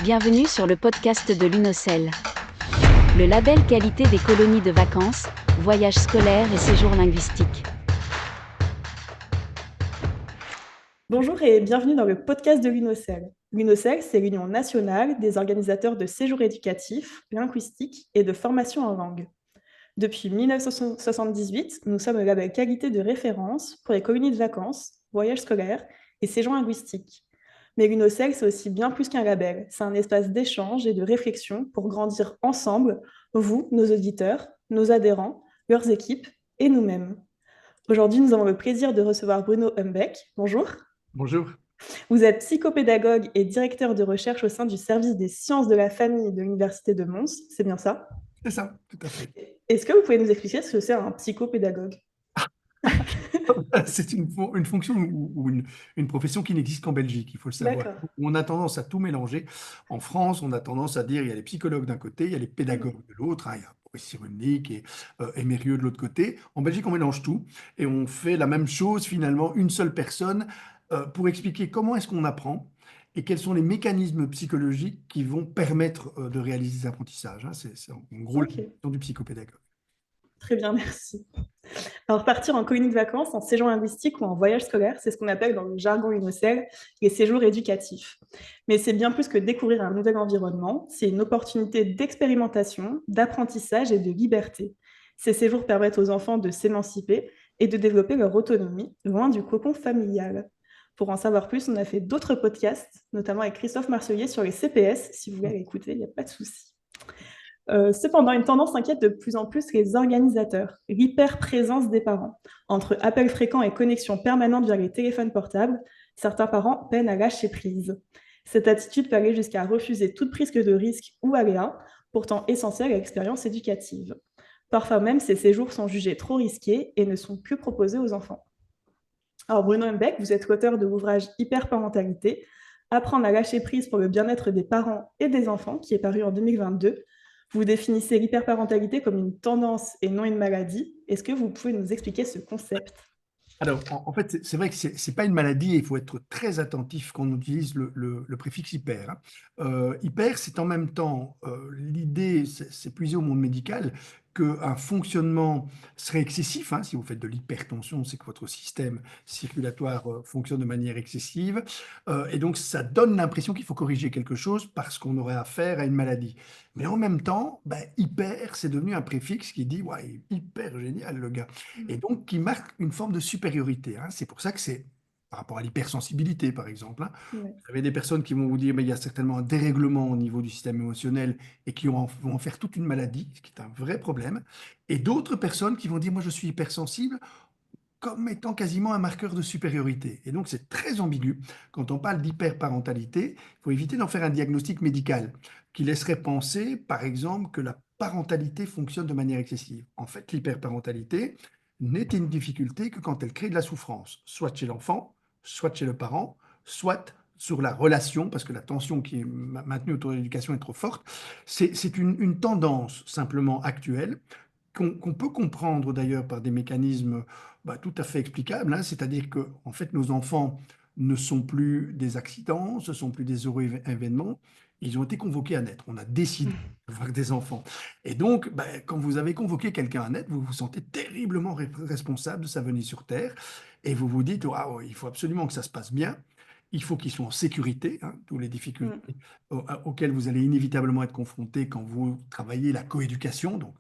Bienvenue sur le podcast de l'UNOCEL. Le label qualité des colonies de vacances, voyages scolaires et séjours linguistiques. Bonjour et bienvenue dans le podcast de l'UNOCEL. L'UNOCEL, c'est l'Union nationale des organisateurs de séjours éducatifs, linguistiques et de formation en langue. Depuis 1978, nous sommes le label qualité de référence pour les colonies de vacances, voyages scolaires et séjours linguistiques. Mais l'UNOCEL, c'est aussi bien plus qu'un label. C'est un espace d'échange et de réflexion pour grandir ensemble, vous, nos auditeurs, nos adhérents, leurs équipes et nous-mêmes. Aujourd'hui, nous avons le plaisir de recevoir Bruno Humbeck. Bonjour. Bonjour. Vous êtes psychopédagogue et directeur de recherche au sein du service des sciences de la famille de l'Université de Mons, c'est bien ça? C'est ça, tout à fait. Est-ce que vous pouvez nous expliquer ce que c'est un psychopédagogue? C'est une fonction ou une profession qui n'existe qu'en Belgique, il faut le savoir. D'accord. On a tendance à tout mélanger. En France, on a tendance à dire il y a les psychologues d'un côté, il y a les pédagogues de l'autre, hein, il y a Boris Cyrulnik et Mérieux de l'autre côté. En Belgique, on mélange tout et on fait la même chose finalement, une seule personne, pour expliquer comment est-ce qu'on apprend et quels sont les mécanismes psychologiques qui vont permettre de réaliser ces apprentissages, hein. C'est en gros la Ok, fonction du psychopédagogue. très bien, merci. Alors, partir en colonie de vacances, en séjour linguistique ou en voyage scolaire, c'est ce qu'on appelle dans le jargon UNOCEL les séjours éducatifs. Mais c'est bien plus que découvrir un nouvel environnement, c'est une opportunité d'expérimentation, d'apprentissage et de liberté. Ces séjours permettent aux enfants de s'émanciper et de développer leur autonomie, loin du cocon familial. Pour en savoir plus, on a fait d'autres podcasts, notamment avec Christophe Marceullier sur les CPS. Si vous voulez aller écouter, il n'y a pas de souci. Cependant, une tendance inquiète de plus en plus les organisateurs, l'hyper-présence des parents. Entre appels fréquents et connexion permanente via les téléphones portables, certains parents peinent à lâcher prise. Cette attitude peut aller jusqu'à refuser toute prise de risque ou aléa, pourtant essentielle à l'expérience éducative. Parfois même, ces séjours sont jugés trop risqués et ne sont plus proposés aux enfants. Alors Bruno Mbeck, vous êtes l'auteur de l'ouvrage Hyperparentalité, Apprendre à lâcher prise pour le bien-être des parents et des enfants, qui est paru en 2022. Vous définissez l'hyperparentalité comme une tendance et non une maladie. Est-ce que vous pouvez nous expliquer ce concept? Alors, en fait, c'est vrai que c'est pas une maladie et il faut être très attentif quand on utilise le préfixe hyper, hein. Hyper, c'est en même temps, l'idée, c'est puiser au monde médical, qu'un fonctionnement serait excessif, hein. Si vous faites de l'hypertension, c'est que votre système circulatoire, fonctionne de manière excessive, et donc ça donne l'impression qu'il faut corriger quelque chose parce qu'on aurait affaire à une maladie. Mais en même temps, hyper, c'est devenu un préfixe qui dit: «Ouais, il est hyper génial le gars». Et donc qui marque une forme de supériorité, hein. C'est pour ça que c'est par rapport à l'hypersensibilité, par exemple, hein. Ouais. Vous avez des personnes qui vont vous dire: «Mais il y a certainement un dérèglement au niveau du système émotionnel» et qui vont en faire toute une maladie, ce qui est un vrai problème. Et d'autres personnes qui vont dire: «Moi, je suis hypersensible», comme étant quasiment un marqueur de supériorité. Et donc c'est très ambigu. Quand on parle d'hyperparentalité, il faut éviter d'en faire un diagnostic médical qui laisserait penser, par exemple, que la parentalité fonctionne de manière excessive. En fait, l'hyperparentalité n'est une difficulté que quand elle crée de la souffrance, soit chez l'enfant, soit chez le parent, soit sur la relation, parce que la tension qui est maintenue autour de l'éducation est trop forte. C'est une tendance simplement actuelle qu'on peut comprendre d'ailleurs par des mécanismes tout à fait explicables, hein. C'est-à-dire que en fait, nos enfants ne sont plus des accidents, ce sont plus des heureux événements. Ils ont été convoqués à naître. On a décidé d'avoir des enfants. Et donc, quand vous avez convoqué quelqu'un à naître, vous vous sentez terriblement responsable de sa venue sur Terre. Et vous vous dites: waouh, il faut absolument que ça se passe bien. Il faut qu'ils soient en sécurité, hein, toutes les Mm. difficultés auxquelles vous allez inévitablement être confrontés quand vous travaillez la coéducation, donc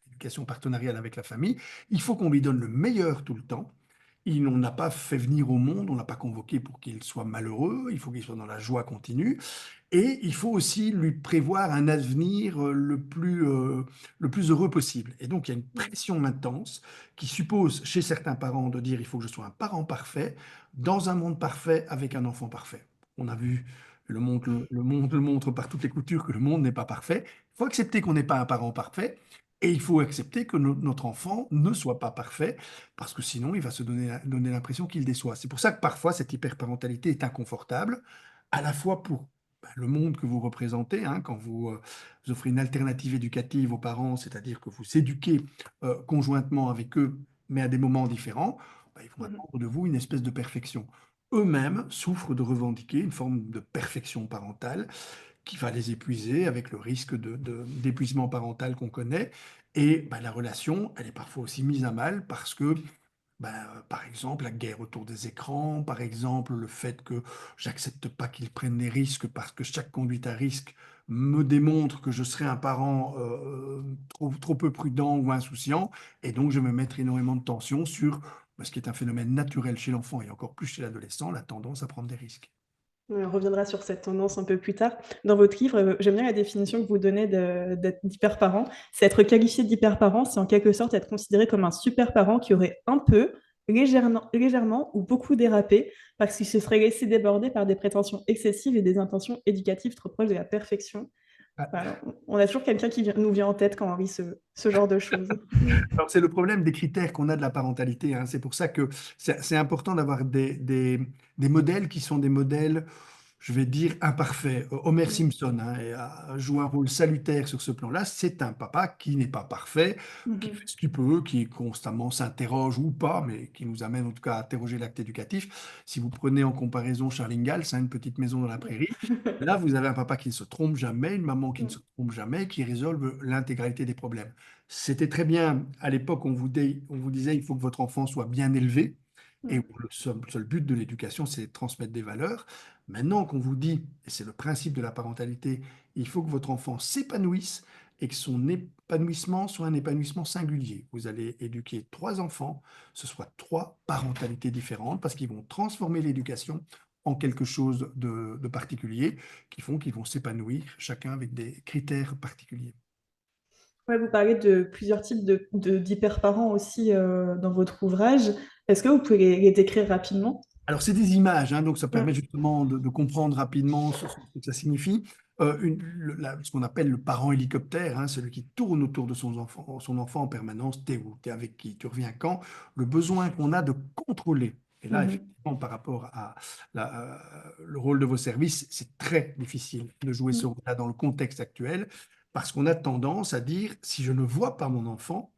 éducation partenariale avec la famille. Il faut qu'on lui donne le meilleur tout le temps. On n'a pas fait venir au monde, on l'a pas convoqué pour qu'il soit malheureux, il faut qu'il soit dans la joie continue. Et il faut aussi lui prévoir un avenir le plus heureux possible. Et donc il y a une pression intense qui suppose chez certains parents de dire il faut que je sois un parent parfait, dans un monde parfait, avec un enfant parfait. On a vu, monde le montre par toutes les coutures que le monde n'est pas parfait. Il faut accepter qu'on n'est pas un parent parfait. Et il faut accepter que notre enfant ne soit pas parfait, parce que sinon il va se donner l'impression qu'il déçoit. C'est pour ça que parfois cette hyperparentalité est inconfortable, à la fois pour le monde que vous représentez, hein, quand vous offrez une alternative éducative aux parents, c'est-à-dire que vous éduquez conjointement avec eux, mais à des moments différents, ils vont Mhm. attendre de vous une espèce de perfection. Eux-mêmes souffrent de revendiquer une forme de perfection parentale qui va les épuiser avec le risque d'épuisement parental qu'on connaît. Et bah, la relation, elle est parfois aussi mise à mal parce que par exemple, la guerre autour des écrans, par exemple, le fait que j'accepte pas qu'ils prennent des risques parce que chaque conduite à risque me démontre que je serai un parent trop peu prudent ou insouciant, et donc je vais me mettre énormément de tension sur ce qui est un phénomène naturel chez l'enfant et encore plus chez l'adolescent, la tendance à prendre des risques. On reviendra sur cette tendance un peu plus tard. Dans votre livre, j'aime bien la définition que vous donnez d'hyperparent. C'est être qualifié d'hyperparent, c'est en quelque sorte être considéré comme un super parent qui aurait un peu, légèrement ou beaucoup dérapé parce qu'il se serait laissé déborder par des prétentions excessives et des intentions éducatives trop proches de la perfection. Ah, Voilà, on a toujours quelqu'un qui nous vient en tête quand on lit ce genre de choses. alors, c'est le problème des critères qu'on a de la parentalité, hein. C'est pour ça que c'est important d'avoir des modèles qui sont des modèles, je vais dire, imparfaits. Homer Mm. Simpson, hein, joue un rôle salutaire sur ce plan-là. C'est un papa qui n'est pas parfait, qui fait Mhm. ce qu'il peut, qui constamment s'interroge ou pas, mais qui nous amène en tout cas à interroger l'acte éducatif. Si vous prenez en comparaison Charles Ingalls, hein, Une petite maison dans la prairie, là, vous avez un papa qui ne se trompe jamais, une maman qui ne se Mm. trompe jamais, qui résolvent l'intégralité des problèmes. C'était très bien à l'époque, on vous disait il faut que votre enfant soit bien élevé. Et Mm. le seul but de l'éducation, c'est de transmettre des valeurs. Maintenant qu'on vous dit, et c'est le principe de la parentalité, il faut que votre enfant s'épanouisse et que son épanouissement soit un épanouissement singulier. Vous allez éduquer trois enfants, ce soit trois parentalités différentes, parce qu'ils vont transformer l'éducation en quelque chose de particulier, qui font qu'ils vont s'épanouir, chacun avec des critères particuliers. Ouais, vous parlez de plusieurs types d'hyperparents aussi dans votre ouvrage. Est-ce que vous pouvez les décrire rapidement? Alors, c'est des images, hein, donc ça permet Mm. justement de comprendre rapidement ce que ça signifie. Ce qu'on appelle le parent hélicoptère, hein, celui qui tourne autour de son enfant en permanence. T'es où? T'es avec qui? Tu reviens quand? Le besoin qu'on a de contrôler. Et là, Mhm. effectivement, par rapport à le rôle de vos services, c'est très difficile de jouer ce Mm. rôle-là dans le contexte actuel, parce qu'on a tendance à dire, si je ne vois pas mon enfant,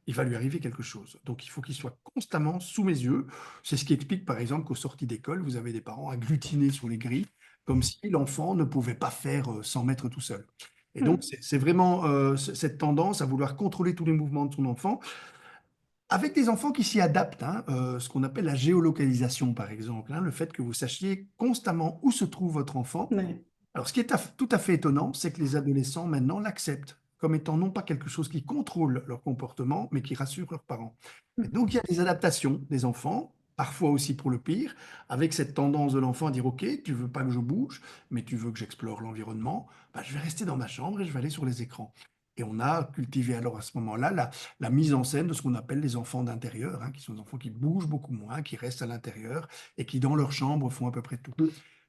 il va lui arriver quelque chose. Donc, il faut qu'il soit constamment sous mes yeux. C'est ce qui explique, par exemple, qu'aux sorties d'école, vous avez des parents agglutinés sur les grilles, comme si l'enfant ne pouvait pas faire 100 mètres tout seul. Et donc, Mm. c'est vraiment cette tendance à vouloir contrôler tous les mouvements de son enfant, avec des enfants qui s'y adaptent, hein, ce qu'on appelle la géolocalisation, par exemple, hein, le fait que vous sachiez constamment où se trouve votre enfant. Ouais. Alors, ce qui est tout à fait étonnant, c'est que les adolescents maintenant l'acceptent comme étant non pas quelque chose qui contrôle leur comportement, mais qui rassure leurs parents. Et Mm. donc, il y a des adaptations des enfants, parfois aussi pour le pire, avec cette tendance de l'enfant à dire, OK, tu veux pas que je bouge, mais tu veux que j'explore l'environnement, bah, je vais rester dans ma chambre et je vais aller sur les écrans. Et on a cultivé alors à ce moment-là la mise en scène de ce qu'on appelle les enfants d'intérieur, hein, qui sont des enfants qui bougent beaucoup moins, qui restent à l'intérieur et qui, dans leur chambre, font à peu près tout.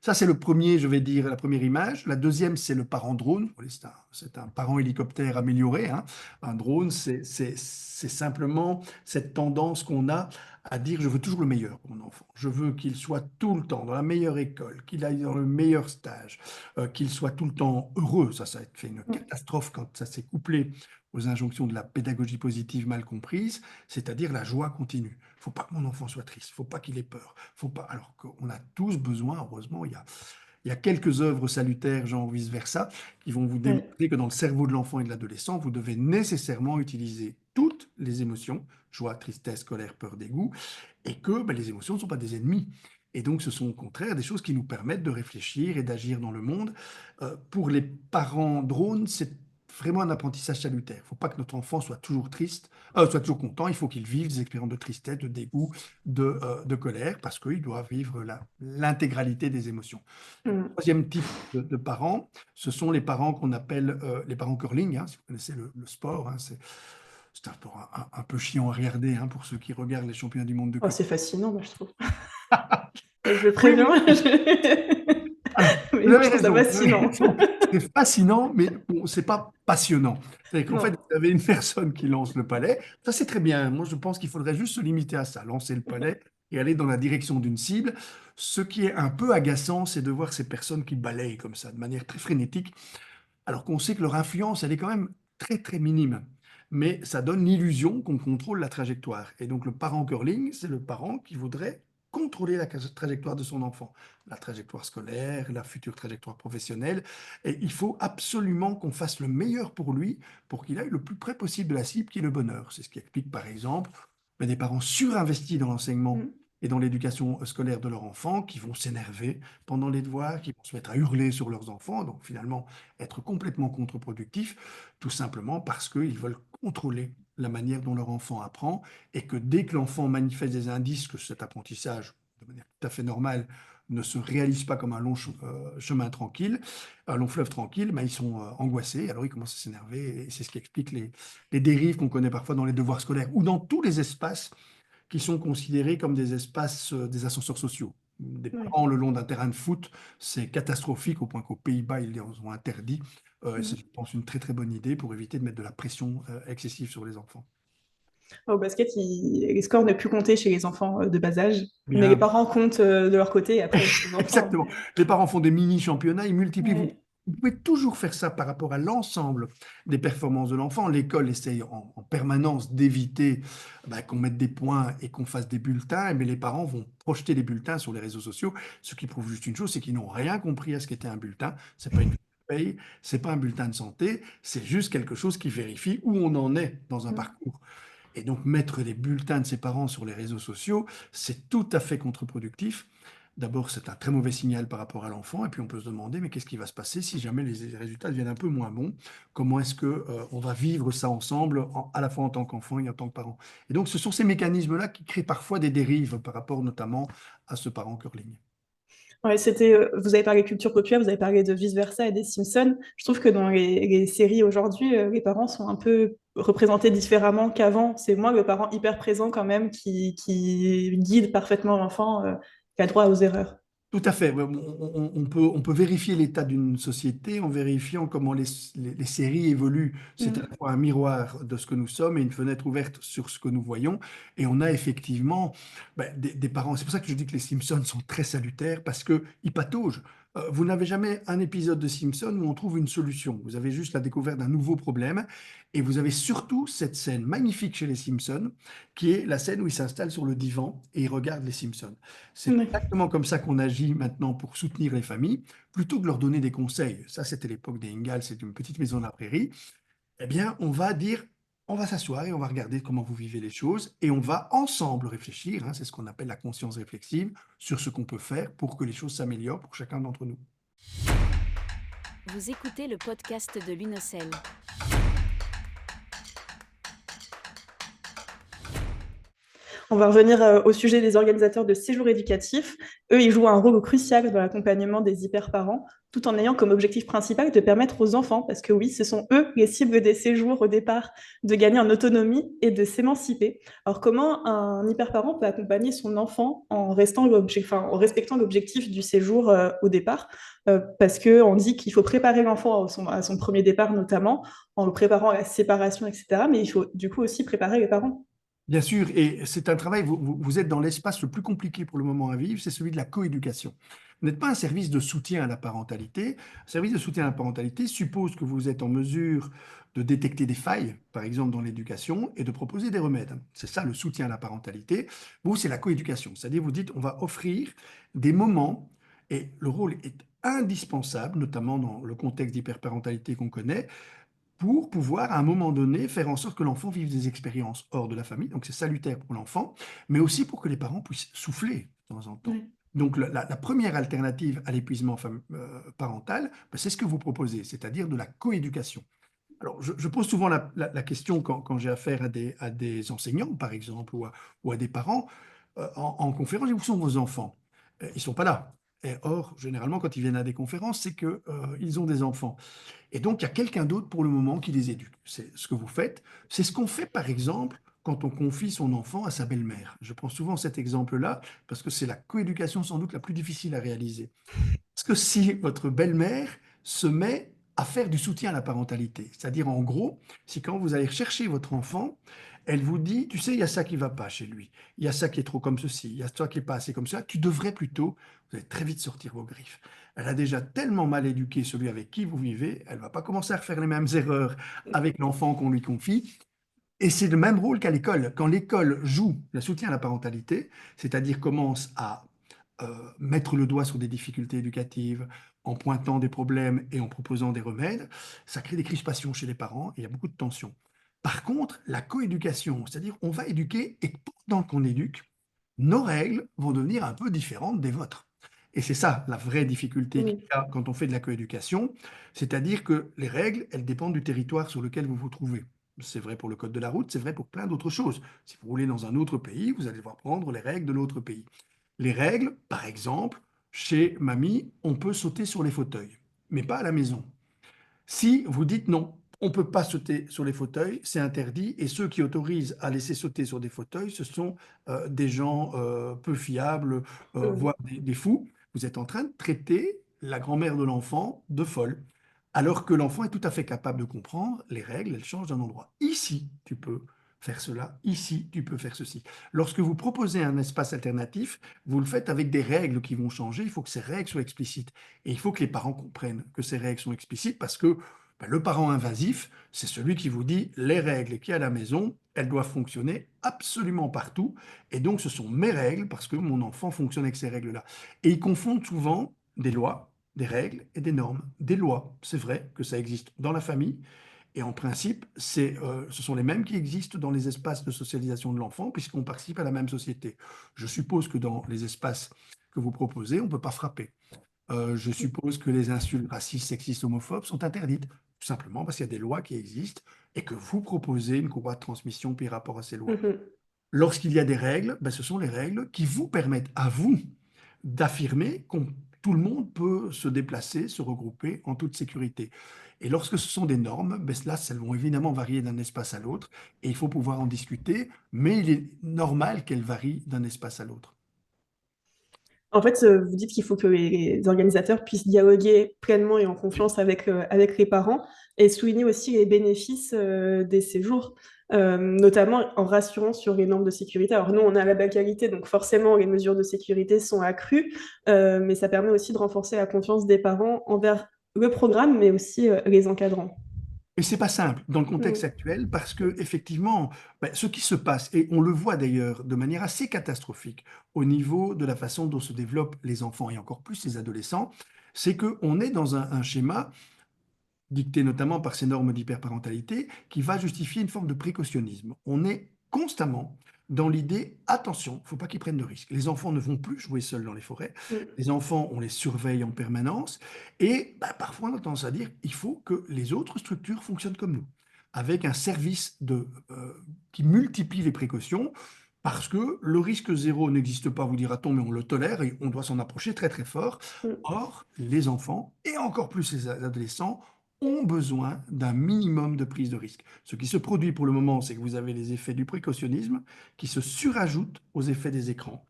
Ça, c'est le premier, je vais dire, la première image. La deuxième, c'est le parent drone. Vous voyez, c'est un parent hélicoptère amélioré, hein. Un drone, c'est simplement cette tendance qu'on a à dire, je veux toujours le meilleur pour mon enfant. Je veux qu'il soit tout le temps dans la meilleure école, qu'il aille dans le meilleur stage, qu'il soit tout le temps heureux. Ça a fait une Mm. catastrophe quand ça s'est couplé aux injonctions de la pédagogie positive mal comprise, c'est-à-dire la joie continue. Il ne faut pas que mon enfant soit triste, il ne faut pas qu'il ait peur, faut pas, alors qu'on a tous besoin, heureusement, il y a quelques œuvres salutaires, genre vice-versa, qui vont vous Ouais. démontrer que dans le cerveau de l'enfant et de l'adolescent, vous devez nécessairement utiliser toutes les émotions, joie, tristesse, colère, peur, dégoût, et que les émotions ne sont pas des ennemis. Et donc, ce sont au contraire des choses qui nous permettent de réfléchir et d'agir dans le monde. Pour les parents drones, c'est vraiment un apprentissage salutaire. Il ne faut pas que notre enfant soit toujours triste, soit toujours content. Il faut qu'il vive des expériences de tristesse, de dégoût, de colère, parce qu'il doit vivre l'intégralité des émotions. Mm. Troisième type de parents, ce sont les parents qu'on appelle les parents curling, hein, si vous connaissez le sport, hein, c'est un sport un peu chiant à regarder, hein, pour ceux qui regardent les championnats du monde de Oh, curling. c'est fascinant, moi, je trouve. Je le Oui, préviens. alors, Mais je trouve ça vous avez fascinant. raison, c'est fascinant, mais bon, c'est pas passionnant. C'est qu'en fait, Non. vous avez une personne qui lance le palais, ça c'est très bien. Moi, je pense qu'il faudrait juste se limiter à ça, lancer le palais et aller dans la direction d'une cible. Ce qui est un peu agaçant, c'est de voir ces personnes qui balayent comme ça, de manière très frénétique, alors qu'on sait que leur influence, elle est quand même très très minime. Mais ça donne l'illusion qu'on contrôle la trajectoire. Et donc le parent curling, c'est le parent qui voudrait contrôler la trajectoire de son enfant, la trajectoire scolaire, la future trajectoire professionnelle. Et il faut absolument qu'on fasse le meilleur pour lui, pour qu'il aille le plus près possible de la cible qui est le bonheur. C'est ce qui explique par exemple des parents surinvestis dans l'enseignement Mm. et dans l'éducation scolaire de leur enfant, qui vont s'énerver pendant les devoirs, qui vont se mettre à hurler sur leurs enfants, donc finalement être complètement contre-productifs, tout simplement parce qu'ils veulent contrôler la manière dont leur enfant apprend, et que dès que l'enfant manifeste des indices que cet apprentissage, de manière tout à fait normale, ne se réalise pas comme un long chemin tranquille, un long fleuve tranquille, ben, ils sont angoissés, alors ils commencent à s'énerver, et c'est ce qui explique les dérives qu'on connaît parfois dans les devoirs scolaires ou dans tous les espaces qui sont considérés comme des espaces, des ascenseurs sociaux. Des Oui. parents le long d'un terrain de foot, c'est catastrophique au point qu'aux Pays-Bas, ils les ont interdit. C'est, Mm. je pense, une très très bonne idée pour éviter de mettre de la pression excessive sur les enfants. Au basket, les scores ne plus compter chez les enfants de bas âge, mais les Bien, parents comptent de leur côté et après les enfants. exactement. Les parents font des mini-championnats, ils multiplient. Vous, Ouais. vous pouvez toujours faire ça par rapport à l'ensemble des performances de l'enfant. L'école essaye en permanence d'éviter qu'on mette des points et qu'on fasse des bulletins, mais les parents vont projeter les bulletins sur les réseaux sociaux, ce qui prouve juste une chose, c'est qu'ils n'ont rien compris à ce qu'était un bulletin. C'est pas une paye, c'est pas un bulletin de santé, c'est juste quelque chose qui vérifie où on en est dans un Mm. parcours. Et donc mettre des bulletins de ses parents sur les réseaux sociaux, c'est tout à fait contre-productif. D'abord, c'est un très mauvais signal par rapport à l'enfant, et puis on peut se demander, mais qu'est-ce qui va se passer si jamais les résultats deviennent un peu moins bons? Comment est-ce que on va vivre ça ensemble, à la fois en tant qu'enfant et en tant que parent? Et donc, ce sont ces mécanismes-là qui créent parfois des dérives par rapport notamment à ce parent curling. Ouais, vous avez parlé de culture populaire, vous avez parlé de vice-versa et des Simpsons. Je trouve que dans les séries aujourd'hui, les parents sont un peu représentés différemment qu'avant. C'est moi le parent hyper présent quand même qui guide parfaitement l'enfant, qui a droit aux erreurs. Tout à fait. Ouais, on peut vérifier l'état d'une société en vérifiant comment les séries évoluent. C'est à Mm. la fois un miroir de ce que nous sommes et une fenêtre ouverte sur ce que nous voyons. Et on a effectivement des parents. C'est pour ça que je dis que les Simpsons sont très salutaires, parce qu'ils pataugent. Vous n'avez jamais un épisode de Simpsons où on trouve une solution. Vous avez juste la découverte d'un nouveau problème. Et vous avez surtout cette scène magnifique chez les Simpsons, qui est la scène où ils s'installent sur le divan et ils regardent les Simpsons. C'est Ouais. exactement comme ça qu'on agit maintenant pour soutenir les familles, plutôt que de leur donner des conseils. Ça, c'était l'époque des Ingalls, c'est une petite maison de la prairie. Eh bien, on va dire, on va s'asseoir et on va regarder comment vous vivez les choses, et on va ensemble réfléchir, hein, c'est ce qu'on appelle la conscience réflexive, sur ce qu'on peut faire pour que les choses s'améliorent pour chacun d'entre nous. Vous écoutez le podcast de l'UNOCEL. On va revenir au sujet des organisateurs de séjours éducatifs. Eux, ils jouent un rôle crucial dans l'accompagnement des hyperparents, tout en ayant comme objectif principal de permettre aux enfants, parce que oui, ce sont eux les cibles des séjours au départ, de gagner en autonomie et de s'émanciper. Alors comment un hyperparent peut accompagner son enfant en en respectant l'objectif du séjour au départ, parce qu'on dit qu'il faut préparer l'enfant à son premier départ notamment, en le préparant à la séparation, etc. Mais il faut du coup aussi préparer les parents. Bien sûr, et c'est un travail, vous êtes dans l'espace le plus compliqué pour le moment à vivre, c'est celui de la coéducation. Vous n'êtes pas un service de soutien à la parentalité. Un service de soutien à la parentalité suppose que vous êtes en mesure de détecter des failles, par exemple dans l'éducation, et de proposer des remèdes. C'est ça le soutien à la parentalité. Vous, c'est la coéducation. C'est-à-dire, vous dites, on va offrir des moments, et le rôle est indispensable, notamment dans le contexte d'hyperparentalité qu'on connaît, pour pouvoir, à un moment donné, faire en sorte que l'enfant vive des expériences hors de la famille. Donc, c'est salutaire pour l'enfant, mais aussi pour que les parents puissent souffler de temps en temps. Ouais. Donc, la première alternative à l'épuisement parental, c'est ce que vous proposez, c'est-à-dire de la coéducation. Alors, je pose souvent la question quand j'ai affaire à des enseignants, par exemple, ou à des parents, en conférence, où sont vos enfants? Ils ne sont pas là. Et or, généralement, quand ils viennent à des conférences, c'est qu'ils ont des enfants. Et donc, il y a quelqu'un d'autre pour le moment qui les éduque. C'est ce que vous faites. C'est ce qu'on fait, par exemple, quand on confie son enfant à sa belle-mère. Je prends souvent cet exemple-là parce que c'est la coéducation sans doute la plus difficile à réaliser. Parce que si votre belle-mère se met à faire du soutien à la parentalité, c'est-à-dire en gros, si quand vous allez chercher votre enfant, elle vous dit, tu sais, il y a ça qui va pas chez lui, il y a ça qui est trop comme ceci, il y a ça qui est pas assez comme ça, tu devrais plutôt, vous allez très vite sortir vos griffes. Elle a déjà tellement mal éduqué celui avec qui vous vivez, elle va pas commencer à refaire les mêmes erreurs avec l'enfant qu'on lui confie, Et c'est le même rôle qu'à l'école. Quand l'école joue le soutien à la parentalité, c'est-à-dire commence à mettre le doigt sur des difficultés éducatives, en pointant des problèmes et en proposant des remèdes, ça crée des crispations chez les parents et il y a beaucoup de tensions. Par contre, la coéducation, c'est-à-dire on va éduquer et pendant qu'on éduque, nos règles vont devenir un peu différentes des vôtres. Et c'est ça la vraie difficulté qu'il Oui. y a quand on fait de la coéducation, c'est-à-dire que les règles, elles dépendent du territoire sur lequel vous vous trouvez. C'est vrai pour le code de la route, c'est vrai pour plein d'autres choses. Si vous roulez dans un autre pays, vous allez devoir prendre les règles de l'autre pays. Les règles, par exemple, chez mamie, on peut sauter sur les fauteuils, mais pas à la maison. Si vous dites non, on ne peut pas sauter sur les fauteuils, c'est interdit, et ceux qui autorisent à laisser sauter sur des fauteuils, ce sont des gens peu fiables, voire des fous. Vous êtes en train de traiter la grand-mère de l'enfant de folle, alors que l'enfant est tout à fait capable de comprendre les règles, elles changent d'un endroit. Ici, tu peux faire cela, ici, tu peux faire ceci. Lorsque vous proposez un espace alternatif, vous le faites avec des règles qui vont changer, il faut que ces règles soient explicites. Et il faut que les parents comprennent que ces règles sont explicites parce que ben, le parent invasif, c'est celui qui vous dit les règles qui à la maison, elles doivent fonctionner absolument partout. Et donc, ce sont mes règles parce que mon enfant fonctionne avec ces règles-là. Et ils confondent souvent des lois, des règles et des normes. Des lois, c'est vrai que ça existe dans la famille. Et en principe, ce sont les mêmes qui existent dans les espaces de socialisation de l'enfant, puisqu'on participe à la même société. Je suppose que dans les espaces que vous proposez, on ne peut pas frapper. Je suppose que les insultes racistes, sexistes, homophobes sont interdites, tout simplement parce qu'il y a des lois qui existent et que vous proposez une courroie de transmission par rapport à ces lois. Mhm. Lorsqu'il y a des règles, ben, ce sont les règles qui vous permettent à vous d'affirmer que tout le monde peut se déplacer, se regrouper en toute sécurité. Et lorsque ce sont des normes, ben là, elles vont évidemment varier d'un espace à l'autre et il faut pouvoir en discuter, mais il est normal qu'elles varient d'un espace à l'autre. En fait, vous dites qu'il faut que les organisateurs puissent dialoguer pleinement et en confiance avec les parents et souligner aussi les bénéfices des séjours, notamment en rassurant sur les normes de sécurité. Alors nous, on a la belle qualité, donc forcément, les mesures de sécurité sont accrues, mais ça permet aussi de renforcer la confiance des parents envers le programme, mais aussi les encadrants. Et c'est pas simple dans le contexte Mm. actuel parce que effectivement, ben, ce qui se passe, et on le voit d'ailleurs de manière assez catastrophique au niveau de la façon dont se développent les enfants et encore plus les adolescents, c'est qu'on est dans un schéma dicté notamment par ces normes d'hyperparentalité, qui va justifier une forme de précautionnisme. On est constamment dans l'idée, attention, il ne faut pas qu'ils prennent de risques. Les enfants ne vont plus jouer seuls dans les forêts. Mm. Les enfants, on les surveille en permanence. Et bah, parfois, on a tendance à dire, il faut que les autres structures fonctionnent comme nous, avec un service qui multiplie les précautions, parce que le risque zéro n'existe pas, vous dira-t-on, mais on le tolère et on doit s'en approcher très très fort. Mm. Or, les enfants, et encore plus les adolescents, ont besoin d'un minimum de prise de risque. Ce qui se produit pour le moment, c'est que vous avez les effets du précautionnisme qui se surajoutent aux effets des écrans,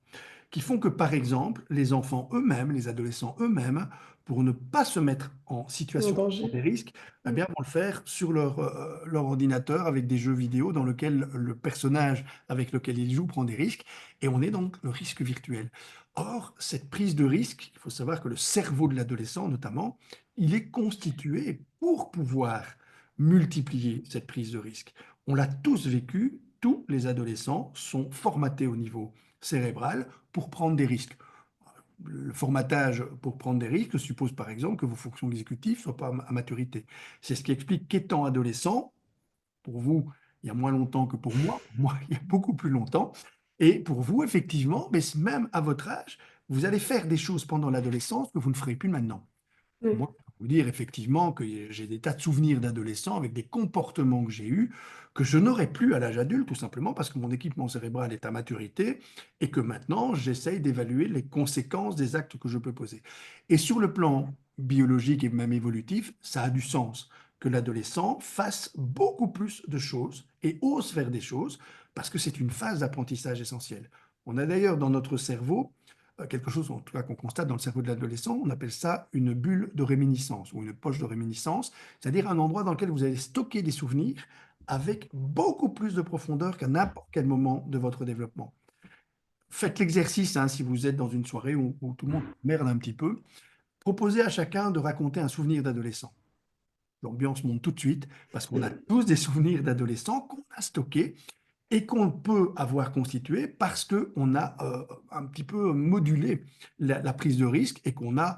qui font que, par exemple, les enfants eux-mêmes, les adolescents eux-mêmes, pour ne pas se mettre en En situation de prendre danger. des risques, eh Mm. bien, vont le faire sur leur ordinateur avec des jeux vidéo dans lesquels le personnage avec lequel ils jouent prend des risques, et on est donc le risque virtuel. Or, cette prise de risque, il faut savoir que le cerveau de l'adolescent, notamment, il est constitué pour pouvoir multiplier cette prise de risque. On l'a tous vécu, tous les adolescents sont formatés au niveau cérébral pour prendre des risques. Le formatage pour prendre des risques suppose par exemple que vos fonctions exécutives ne soient pas à maturité. C'est ce qui explique qu'étant adolescent, pour vous, il y a moins longtemps que pour moi, il y a beaucoup plus longtemps, et pour vous, effectivement, mais même à votre âge, vous allez faire des choses pendant l'adolescence que vous ne ferez plus maintenant. Mm. Moi, je peux vous dire effectivement que j'ai des tas de souvenirs d'adolescents avec des comportements que j'ai eus que je n'aurais plus à l'âge adulte, tout simplement parce que mon équipement cérébral est à maturité et que maintenant, j'essaye d'évaluer les conséquences des actes que je peux poser. Et sur le plan biologique et même évolutif, ça a du sens que l'adolescent fasse beaucoup plus de choses et ose faire des choses parce que c'est une phase d'apprentissage essentielle. On a d'ailleurs dans notre cerveau quelque chose en tout cas qu'on constate dans le cerveau de l'adolescent, on appelle ça une bulle de réminiscence ou une poche de réminiscence, c'est-à-dire un endroit dans lequel vous allez stocker des souvenirs avec beaucoup plus de profondeur qu'à n'importe quel moment de votre développement. Faites l'exercice, hein, si vous êtes dans une soirée où tout le monde merde un petit peu, proposez à chacun de raconter un souvenir d'adolescent. l'ambiance monte tout de suite parce qu'on a tous des souvenirs d'adolescents qu'on a stockés et qu'on peut avoir constitués parce qu'on a un petit peu modulé la prise de risque et qu'on a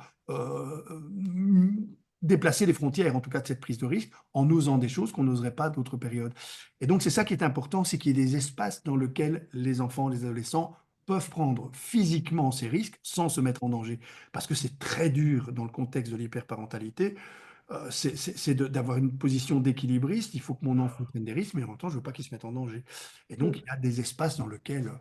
déplacé les frontières, en tout cas de cette prise de risque, en osant des choses qu'on n'oserait pas d'autres périodes. Et donc c'est ça qui est important, c'est qu'il y ait des espaces dans lesquels les enfants, les adolescents peuvent prendre physiquement ces risques sans se mettre en danger. Parce que c'est très dur dans le contexte de l'hyperparentalité d'avoir une position d'équilibriste. Il faut que mon enfant prenne des risques, mais en même temps, je ne veux pas qu'il se mette en danger. Et donc, il y a des espaces dans lesquels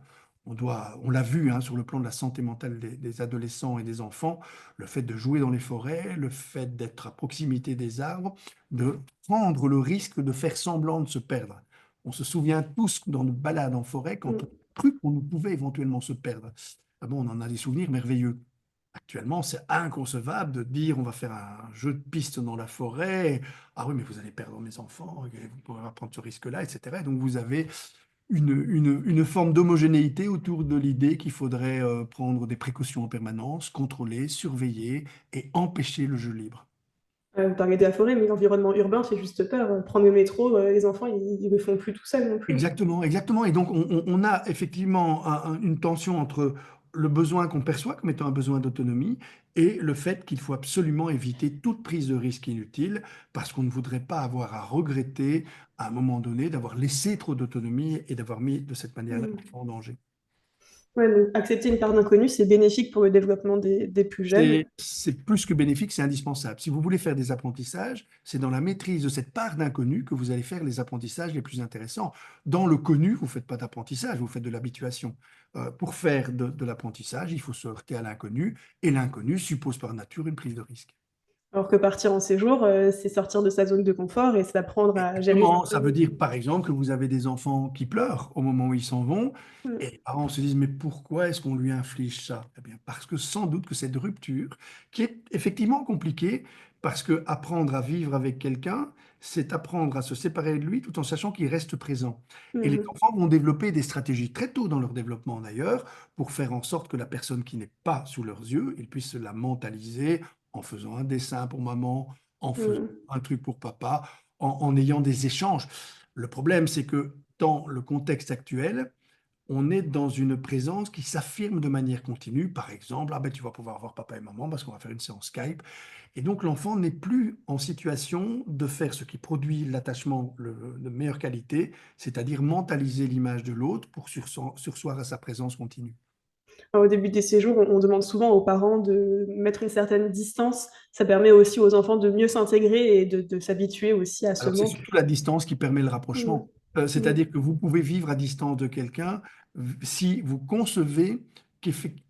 on l'a vu hein, sur le plan de la santé mentale des adolescents et des enfants, le fait de jouer dans les forêts, le fait d'être à proximité des arbres, de prendre le risque de faire semblant de se perdre. On se souvient tous dans nos balades en forêt quand on Mm. crut qu'on pouvait éventuellement se perdre. Ah bon, on en a des souvenirs merveilleux. Actuellement, c'est inconcevable de dire on va faire un jeu de piste dans la forêt. Ah oui, mais vous allez perdre mes enfants, et vous ne pourrez pas prendre ce risque-là, etc. Et donc vous avez une forme d'homogénéité autour de l'idée qu'il faudrait prendre des précautions en permanence, contrôler, surveiller et empêcher le jeu libre. Vous parlez de la forêt, mais l'environnement urbain fait juste peur. Prendre le métro, les enfants, ils le font plus tout seuls non plus. Exactement, exactement. Et donc, on a effectivement une tension entre le besoin qu'on perçoit comme étant un besoin d'autonomie et le fait qu'il faut absolument éviter toute prise de risque inutile parce qu'on ne voudrait pas avoir à regretter à un moment donné d'avoir laissé trop d'autonomie et d'avoir mis de cette manière-là Mm. l'enfant en danger. Ouais, donc accepter une part d'inconnu, c'est bénéfique pour le développement des plus jeunes. C'est plus que bénéfique, c'est indispensable. Si vous voulez faire des apprentissages, c'est dans la maîtrise de cette part d'inconnu que vous allez faire les apprentissages les plus intéressants. Dans le connu, vous ne faites pas d'apprentissage, vous faites de l'habituation. Pour faire de l'apprentissage, il faut se heurter à l'inconnu, et l'inconnu suppose par nature une prise de risque. Alors que partir en séjour, c'est sortir de sa zone de confort et c'est apprendre à gérer les Exactement. Ça veut imprévus. dire, par exemple, que vous avez des enfants qui pleurent au moment où ils s'en vont, Mm. et les parents se disent, mais pourquoi est-ce qu'on lui inflige ça? Eh bien, parce que sans doute que cette rupture, qui est effectivement compliquée, parce que apprendre à vivre avec quelqu'un, c'est apprendre à se séparer de lui tout en sachant qu'il reste présent. Et les Mm. enfants vont développer des stratégies très tôt dans leur développement d'ailleurs, pour faire en sorte que la personne qui n'est pas sous leurs yeux, ils puissent la mentaliser en faisant un dessin pour maman, en faisant Mm. un truc pour papa en ayant des échanges. Le problème, c'est que dans le contexte actuel, on est dans une présence qui s'affirme de manière continue. Par exemple, ah ben, tu vas pouvoir voir papa et maman parce qu'on va faire une séance Skype. Et donc, l'enfant n'est plus en situation de faire ce qui produit l'attachement de meilleure qualité, c'est-à-dire mentaliser l'image de l'autre pour sursoir à sa présence continue. Alors, au début des séjours, on demande souvent aux parents de mettre une certaine distance. Ça permet aussi aux enfants de mieux s'intégrer et de s'habituer aussi à ce Alors, c'est manque. surtout la distance qui permet le Mm. rapprochement. Mm. C'est-à-dire que vous pouvez vivre à distance de quelqu'un si vous concevez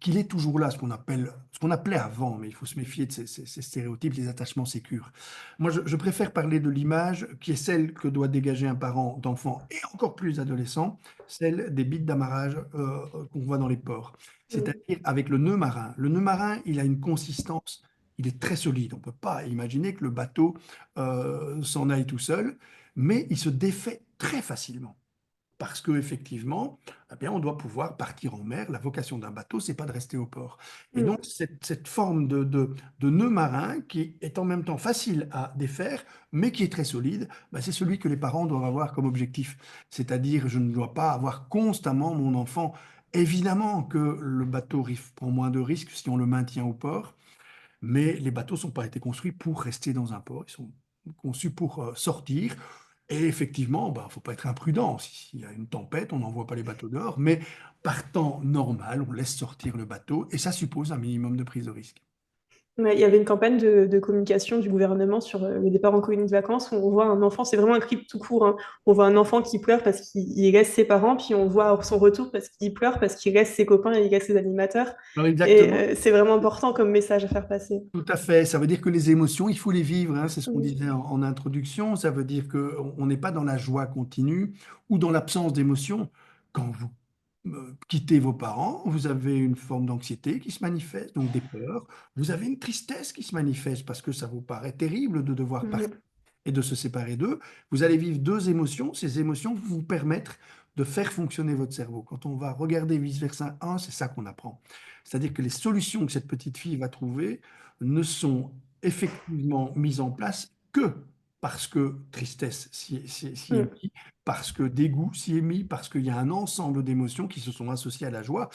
qu'il est toujours là, ce qu'on appelait avant, mais il faut se méfier de ces stéréotypes, les attachements sécures. Moi, je préfère parler de l'image qui est celle que doit dégager un parent d'enfant et encore plus adolescent, celle des bites d'amarrage qu'on voit dans les ports. Mm. C'est-à-dire avec le nœud marin. Le nœud marin, il a une consistance, il est très solide. On ne peut pas imaginer que le bateau s'en aille tout seul, mais il se défait très facilement. Parce qu'effectivement, eh bien, on doit pouvoir partir en mer. La vocation d'un bateau, c'est pas de rester au port. Et donc, Mm. cette forme de nœud marin qui est en même temps facile à défaire, mais qui est très solide, bah, c'est celui que les parents doivent avoir comme objectif. C'est-à-dire, je ne dois pas avoir constamment mon enfant. Évidemment que le bateau prend moins de risques si on le maintient au port, mais les bateaux n'ont pas été construits pour rester dans un port, ils sont conçus pour sortir. Et effectivement, il ne faut pas être imprudent. S'il y a une tempête, on n'envoie pas les bateaux dehors, mais par temps normal, on laisse sortir le bateau, et ça suppose un minimum de prise de risque. Ouais, il y avait une campagne de communication du gouvernement sur le départ en colonie de vacances où on voit un enfant, c'est vraiment un clip tout court, hein. On voit un enfant qui pleure parce qu'il laisse ses parents, puis on voit son retour parce qu'il pleure, parce qu'il laisse ses copains et il laisse ses animateurs. Alors Et exactement, c'est vraiment important comme message à faire passer. tout à fait. Ça veut dire que les émotions, il faut les vivre, hein. C'est ce qu'on Mm. disait en introduction. Ça veut dire qu'on n'est pas dans la joie continue ou dans l'absence d'émotion. Quand vous quittez vos parents, vous avez une forme d'anxiété qui se manifeste, donc des peurs. Vous avez une tristesse qui se manifeste parce que ça vous paraît terrible de devoir partir Mm. et de se séparer d'eux. Vous allez vivre deux émotions. Ces émotions vont vous permettre de faire fonctionner votre cerveau. Quand on va regarder vice-versa un, c'est ça qu'on apprend. C'est-à-dire que les solutions que cette petite fille va trouver ne sont effectivement mises en place que parce que tristesse s'y est Mm. mis, parce que dégoût s'y est mis, parce qu'il y a un ensemble d'émotions qui se sont associées à la joie.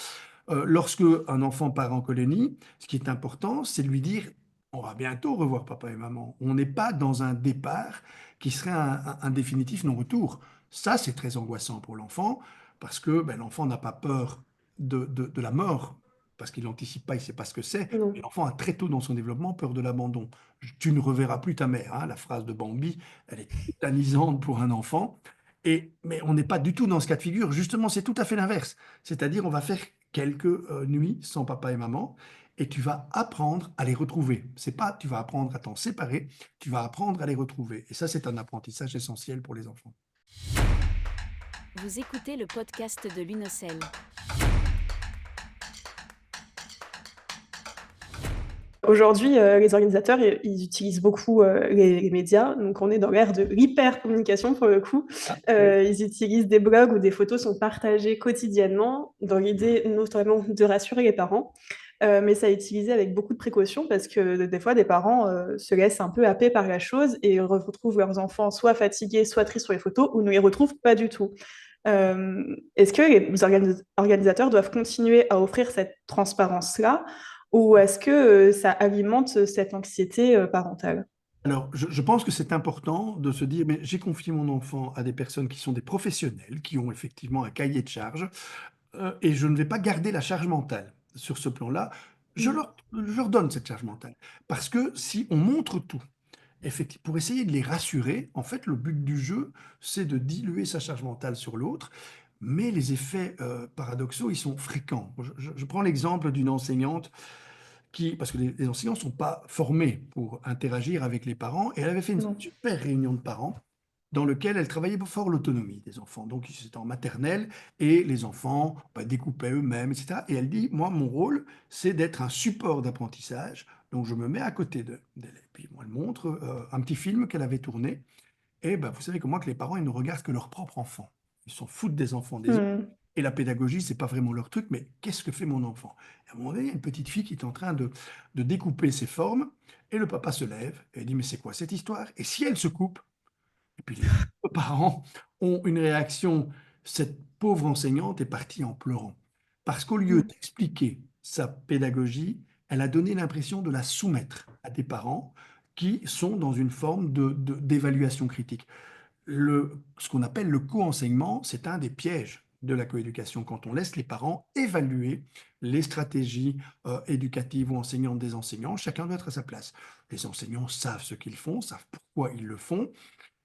Lorsque un enfant part en colonie, ce qui est important, c'est de lui dire: «On va bientôt revoir papa et maman». On n'est pas dans un départ qui serait un définitif non-retour. Ça, c'est très angoissant pour l'enfant parce que, l'enfant n'a pas peur de la mort, parce qu'il n'anticipe pas, il ne sait pas ce que c'est. Et Non. l'enfant a très tôt dans son développement peur de l'abandon. «Tu ne reverras plus ta mère», hein, la phrase de Bambi, elle est tétanisante pour un enfant. Mais on n'est pas du tout dans ce cas de figure. Justement, c'est tout à fait l'inverse. C'est-à-dire, on va faire quelques nuits sans papa et maman, et tu vas apprendre à les retrouver. C'est pas tu vas apprendre à t'en séparer, tu vas apprendre à les retrouver. Et ça, c'est un apprentissage essentiel pour les enfants. Vous écoutez le podcast de l'UNOCEL. Aujourd'hui, les organisateurs, ils utilisent beaucoup les médias. Donc, on est dans l'ère de l'hyper-communication pour le coup. Ah, oui. Ils utilisent des blogs où des photos sont partagées quotidiennement, dans l'idée notamment de rassurer les parents. Mais ça a utilisé avec beaucoup de précautions parce que des fois, des parents se laissent un peu happer par la chose et retrouvent leurs enfants soit fatigués, soit tristes sur les photos, ou ne les retrouvent pas du tout. Est-ce que les organisateurs doivent continuer à offrir cette transparence-là ou est-ce que ça alimente cette anxiété parentale? Alors, je pense que c'est important de se dire, mais j'ai confié mon enfant à des personnes qui sont des professionnels, qui ont effectivement un cahier de charge, et je ne vais pas garder la charge mentale. Sur ce plan-là, Mmh. je leur donne cette charge mentale. Parce que si on montre tout, pour essayer de les rassurer, en fait, le but du jeu, c'est de diluer sa charge mentale sur l'autre, mais les effets paradoxaux, ils sont fréquents. Je prends l'exemple d'une enseignante parce que les enseignants ne sont pas formés pour interagir avec les parents, et elle avait fait une Non. super réunion de parents dans lequel elle travaillait fort l'autonomie des enfants. Donc, c'était en maternelle et les enfants découpaient eux-mêmes, etc. Et elle dit, moi, mon rôle, c'est d'être un support d'apprentissage. Donc, je me mets à côté d'elle. Puis, moi, elle montre un petit film qu'elle avait tourné. Et vous savez que moi, que les parents, ils ne regardent que leurs propres enfants. Ils s'en foutent des enfants des autres. Mmh. Et la pédagogie, c'est pas vraiment leur truc, mais qu'est-ce que fait mon enfant? Et à un moment donné, il y a une petite fille qui est en train de découper ses formes, et le papa se lève et dit, mais c'est quoi cette histoire? Et si elle se coupe? Et puis les parents ont une réaction. Cette pauvre enseignante est partie en pleurant. Parce qu'au lieu Mmh. d'expliquer sa pédagogie, elle a donné l'impression de la soumettre à des parents qui sont dans une forme d'évaluation critique. Ce qu'on appelle le co-enseignement, c'est un des pièges de la coéducation, quand on laisse les parents évaluer les stratégies éducatives ou enseignantes des enseignants. Chacun doit être à sa place. Les enseignants savent ce qu'ils font, savent pourquoi ils le font.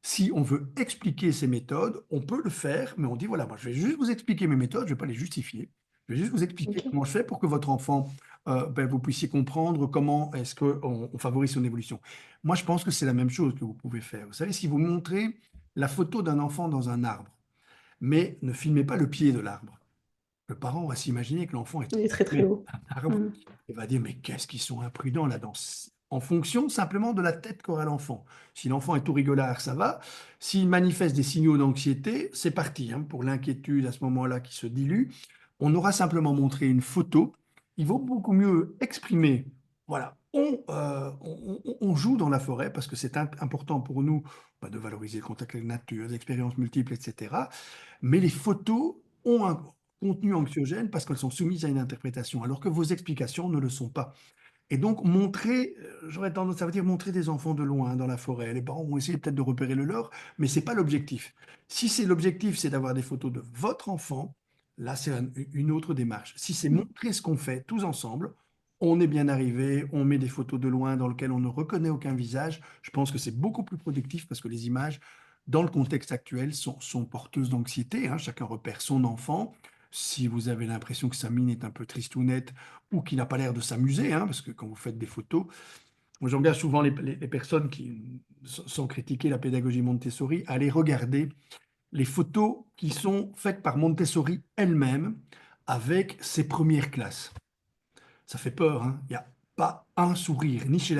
Si on veut expliquer ces méthodes, on peut le faire, mais on dit voilà, moi je vais juste vous expliquer mes méthodes, je ne vais pas les justifier. Je vais juste vous expliquer OK. comment je fais pour que votre enfant, vous puissiez comprendre comment est-ce qu'on favorise son évolution. Moi, je pense que c'est la même chose que vous pouvez faire. Vous savez, si vous montrez la photo d'un enfant dans un arbre, mais ne filmez pas le pied de l'arbre, le parent va s'imaginer que l'enfant est Il est très, très tombé haut. d'un arbre. Mmh. Il va dire: «Mais qu'est-ce qu'ils sont imprudents là-dedans!» En fonction simplement de la tête qu'aura l'enfant. Si l'enfant est tout rigolard, ça va. S'il manifeste des signaux d'anxiété, c'est parti, hein, pour l'inquiétude à ce moment-là qui se dilue. On aura simplement montré une photo. Il vaut beaucoup mieux exprimer, voilà, on joue dans la forêt parce que c'est important pour nous, de valoriser le contact avec la nature, les expériences multiples, et cetera. Mais les photos ont un contenu anxiogène parce qu'elles sont soumises à une interprétation, alors que vos explications ne le sont pas. Et donc montrer, j'aurais tendance ça veut dire montrer des enfants de loin dans la forêt. Les parents vont essayer peut-être de repérer le leur, mais c'est pas l'objectif. Si c'est l'objectif, c'est d'avoir des photos de votre enfant, là c'est une autre démarche. Si c'est Mmh. montrer ce qu'on fait tous ensemble, on est bien arrivé, on met des photos de loin dans lesquelles on ne reconnaît aucun visage, je pense que c'est beaucoup plus productif parce que les images, dans le contexte actuel, sont porteuses d'anxiété, hein. Chacun repère son enfant. Si vous avez l'impression que sa mine est un peu tristounette ou qu'il n'a pas l'air de s'amuser, hein, parce que quand vous faites des photos, moi j'engage souvent les personnes qui, sans critiquer la pédagogie Montessori, à aller regarder les photos qui sont faites par Montessori elle-même avec ses premières classes. Ça fait peur, hein. Il n'y a pas un sourire, ni chez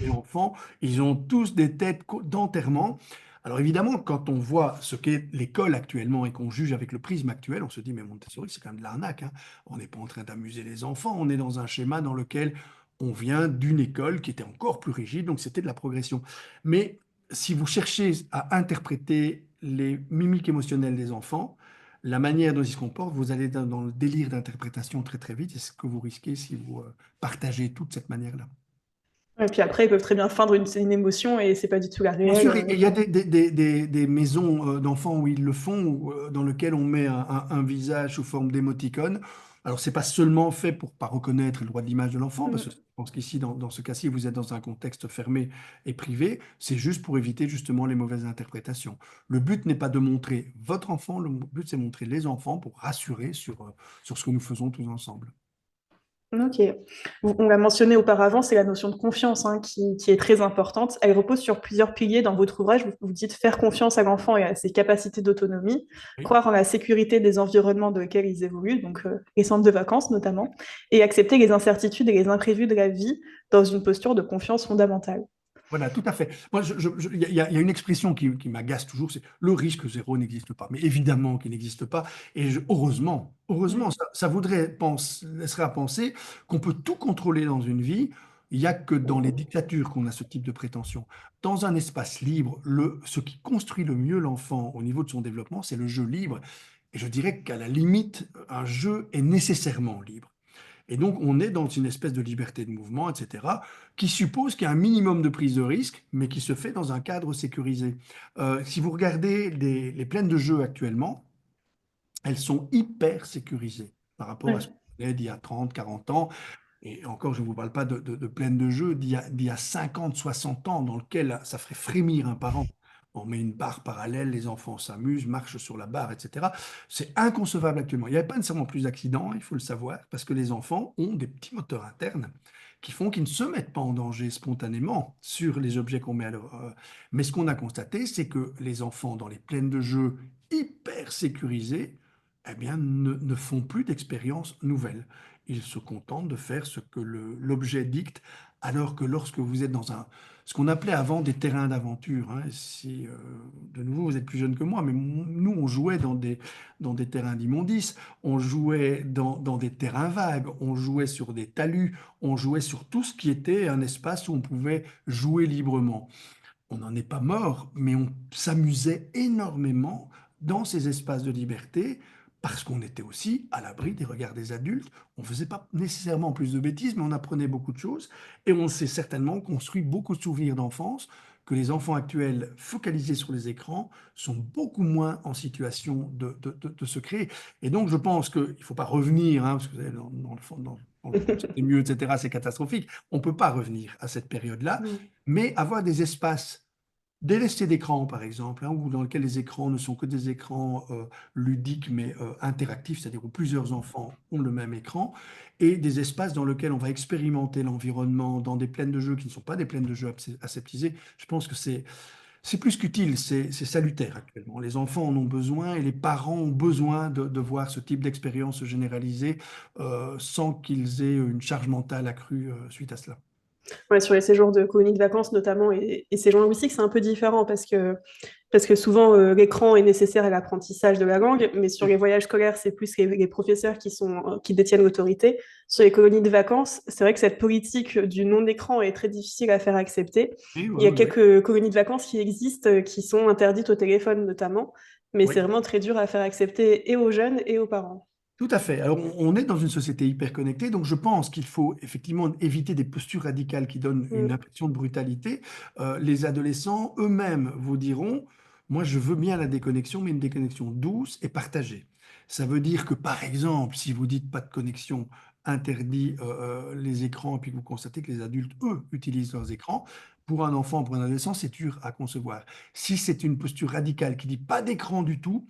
l'enfant. Ils ont tous des têtes d'enterrement. Alors évidemment, quand on voit ce qu'est l'école actuellement et qu'on juge avec le prisme actuel, on se dit, mais Montessori, c'est quand même de l'arnaque, hein. On n'est pas en train d'amuser les enfants, on est dans un schéma dans lequel on vient d'une école qui était encore plus rigide, donc c'était de la progression. Mais si vous cherchez à interpréter les mimiques émotionnelles des enfants, la manière dont ils se comportent, vous allez dans le délire d'interprétation très très vite. C'est ce que vous risquez si vous partagez toute cette manière-là. Et puis après, ils peuvent très bien feindre une émotion et c'est pas du tout la Bien réelle. sûr, et il y a des maisons d'enfants où ils le font, dans lesquelles on met un visage sous forme d'émoticône. Alors, c'est pas seulement fait pour pas reconnaître le droit de l'image de l'enfant, parce que je pense qu'ici, dans ce cas-ci, vous êtes dans un contexte fermé et privé. C'est juste pour éviter justement les mauvaises interprétations. Le but n'est pas de montrer votre enfant, le but c'est de montrer les enfants pour rassurer sur ce que nous faisons tous ensemble. Ok. On l'a mentionné auparavant, c'est la notion de confiance hein, qui est très importante. Elle repose sur plusieurs piliers dans votre ouvrage. Vous dites faire confiance à l'enfant et à ses capacités d'autonomie, Oui. croire en la sécurité des environnements dans lesquels ils évoluent, donc les centres de vacances notamment, et accepter les incertitudes et les imprévus de la vie dans une posture de confiance fondamentale. Voilà, tout à fait. Moi, il y a une expression qui m'agace toujours, c'est le risque zéro n'existe pas. Mais évidemment qu'il n'existe pas. Et heureusement, Oui. ça laisserait à penser qu'on peut tout contrôler dans une vie. Il n'y a que dans les dictatures qu'on a ce type de prétention. Dans un espace libre, ce qui construit le mieux l'enfant au niveau de son développement, c'est le jeu libre. Et je dirais qu'à la limite, un jeu est nécessairement libre. Et donc, on est dans une espèce de liberté de mouvement, etc., qui suppose qu'il y a un minimum de prise de risque, mais qui se fait dans un cadre sécurisé. Si vous regardez les plaines de jeu actuellement, elles sont hyper sécurisées par rapport à ce Ouais. qu'on est d'il y a 30, 40 ans. Et encore, je ne vous parle pas de plaines de jeu d'il y a 50, 60 ans, dans lequel ça ferait frémir un parent. On met une barre parallèle, les enfants s'amusent, marchent sur la barre, etc. C'est inconcevable actuellement. Il n'y a pas nécessairement plus d'accidents, il faut le savoir, parce que les enfants ont des petits moteurs internes qui font qu'ils ne se mettent pas en danger spontanément sur les objets qu'on met à leur... Mais ce qu'on a constaté, c'est que les enfants dans les plaines de jeu hyper sécurisées, eh bien, ne font plus d'expériences nouvelles. Ils se contentent de faire ce que l'objet dicte, alors que lorsque vous êtes dans ce qu'on appelait avant des terrains d'aventure, hein, si de nouveau vous êtes plus jeune que moi, mais nous on jouait dans des terrains d'immondices, on jouait dans des terrains vagues, on jouait sur des talus, on jouait sur tout ce qui était un espace où on pouvait jouer librement. On n'en est pas mort, mais on s'amusait énormément dans ces espaces de liberté parce qu'on était aussi à l'abri des regards des adultes. On ne faisait pas nécessairement plus de bêtises, mais on apprenait beaucoup de choses et on s'est certainement construit beaucoup de souvenirs d'enfance que les enfants actuels focalisés sur les écrans sont beaucoup moins en situation de se créer. Et donc, je pense qu'il ne faut pas revenir, hein, parce que vous savez, dans le fond, dans le fond, c'était mieux, etc., c'est catastrophique. On ne peut pas revenir à cette période-là, mais avoir des espaces délaissés d'écran, par exemple, hein, ou dans lesquels les écrans ne sont que des écrans ludiques, mais interactifs, c'est-à-dire où plusieurs enfants ont le même écran, et des espaces dans lesquels on va expérimenter l'environnement dans des plaines de jeux qui ne sont pas des plaines de jeux aseptisées. Je pense que c'est plus qu'utile, c'est salutaire actuellement. Les enfants en ont besoin et les parents ont besoin de voir ce type d'expérience se généraliser sans qu'ils aient une charge mentale accrue suite à cela. Ouais, sur les séjours de colonies de vacances notamment et séjours linguistiques, c'est un peu différent parce que souvent l'écran est nécessaire à l'apprentissage de la langue, mais sur les voyages scolaires, c'est plus les professeurs qui détiennent l'autorité. Sur les colonies de vacances, c'est vrai que cette politique du non-écran est très difficile à faire accepter. Oui, Il y a oui, oui. quelques colonies de vacances qui existent, qui sont interdites au téléphone notamment, mais Oui. c'est vraiment très dur à faire accepter et aux jeunes et aux parents. Tout à fait. Alors, on est dans une société hyper connectée, donc je pense qu'il faut effectivement éviter des postures radicales qui donnent une Mm. impression de brutalité. Les adolescents eux-mêmes vous diront, moi je veux bien la déconnexion, mais une déconnexion douce et partagée. Ça veut dire que par exemple, si vous dites pas de connexion, interdit les écrans, et puis que vous constatez que les adultes, eux, utilisent leurs écrans, pour un enfant, pour un adolescent, c'est dur à concevoir. Si c'est une posture radicale qui dit pas d'écran du tout,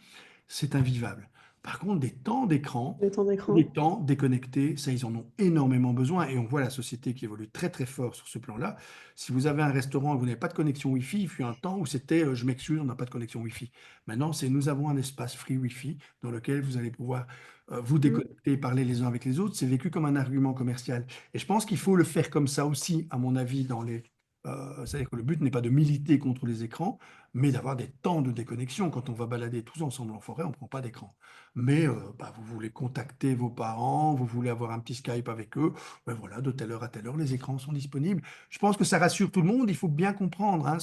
c'est invivable. Par contre, des temps d'écran, Les temps des d'écran. temps déconnectés, ça, ils en ont énormément besoin. Et on voit la société qui évolue très, très fort sur ce plan-là. Si vous avez un restaurant et vous n'avez pas de connexion Wi-Fi, il fut un temps où c'était je m'excuse, on n'a pas de connexion Wi-Fi. Maintenant, c'est nous avons un espace free Wi-Fi dans lequel vous allez pouvoir vous Mm. déconnecter et parler les uns avec les autres. C'est vécu comme un argument commercial. Et je pense qu'il faut le faire comme ça aussi, à mon avis, C'est-à-dire que le but n'est pas de militer contre les écrans, mais d'avoir des temps de déconnexion. Quand on va balader tous ensemble en forêt, on ne prend pas d'écran. Mais bah, vous voulez contacter vos parents, vous voulez avoir un petit Skype avec eux, ben voilà, de telle heure à telle heure, les écrans sont disponibles. Je pense que ça rassure tout le monde. Il faut bien comprendre, hein,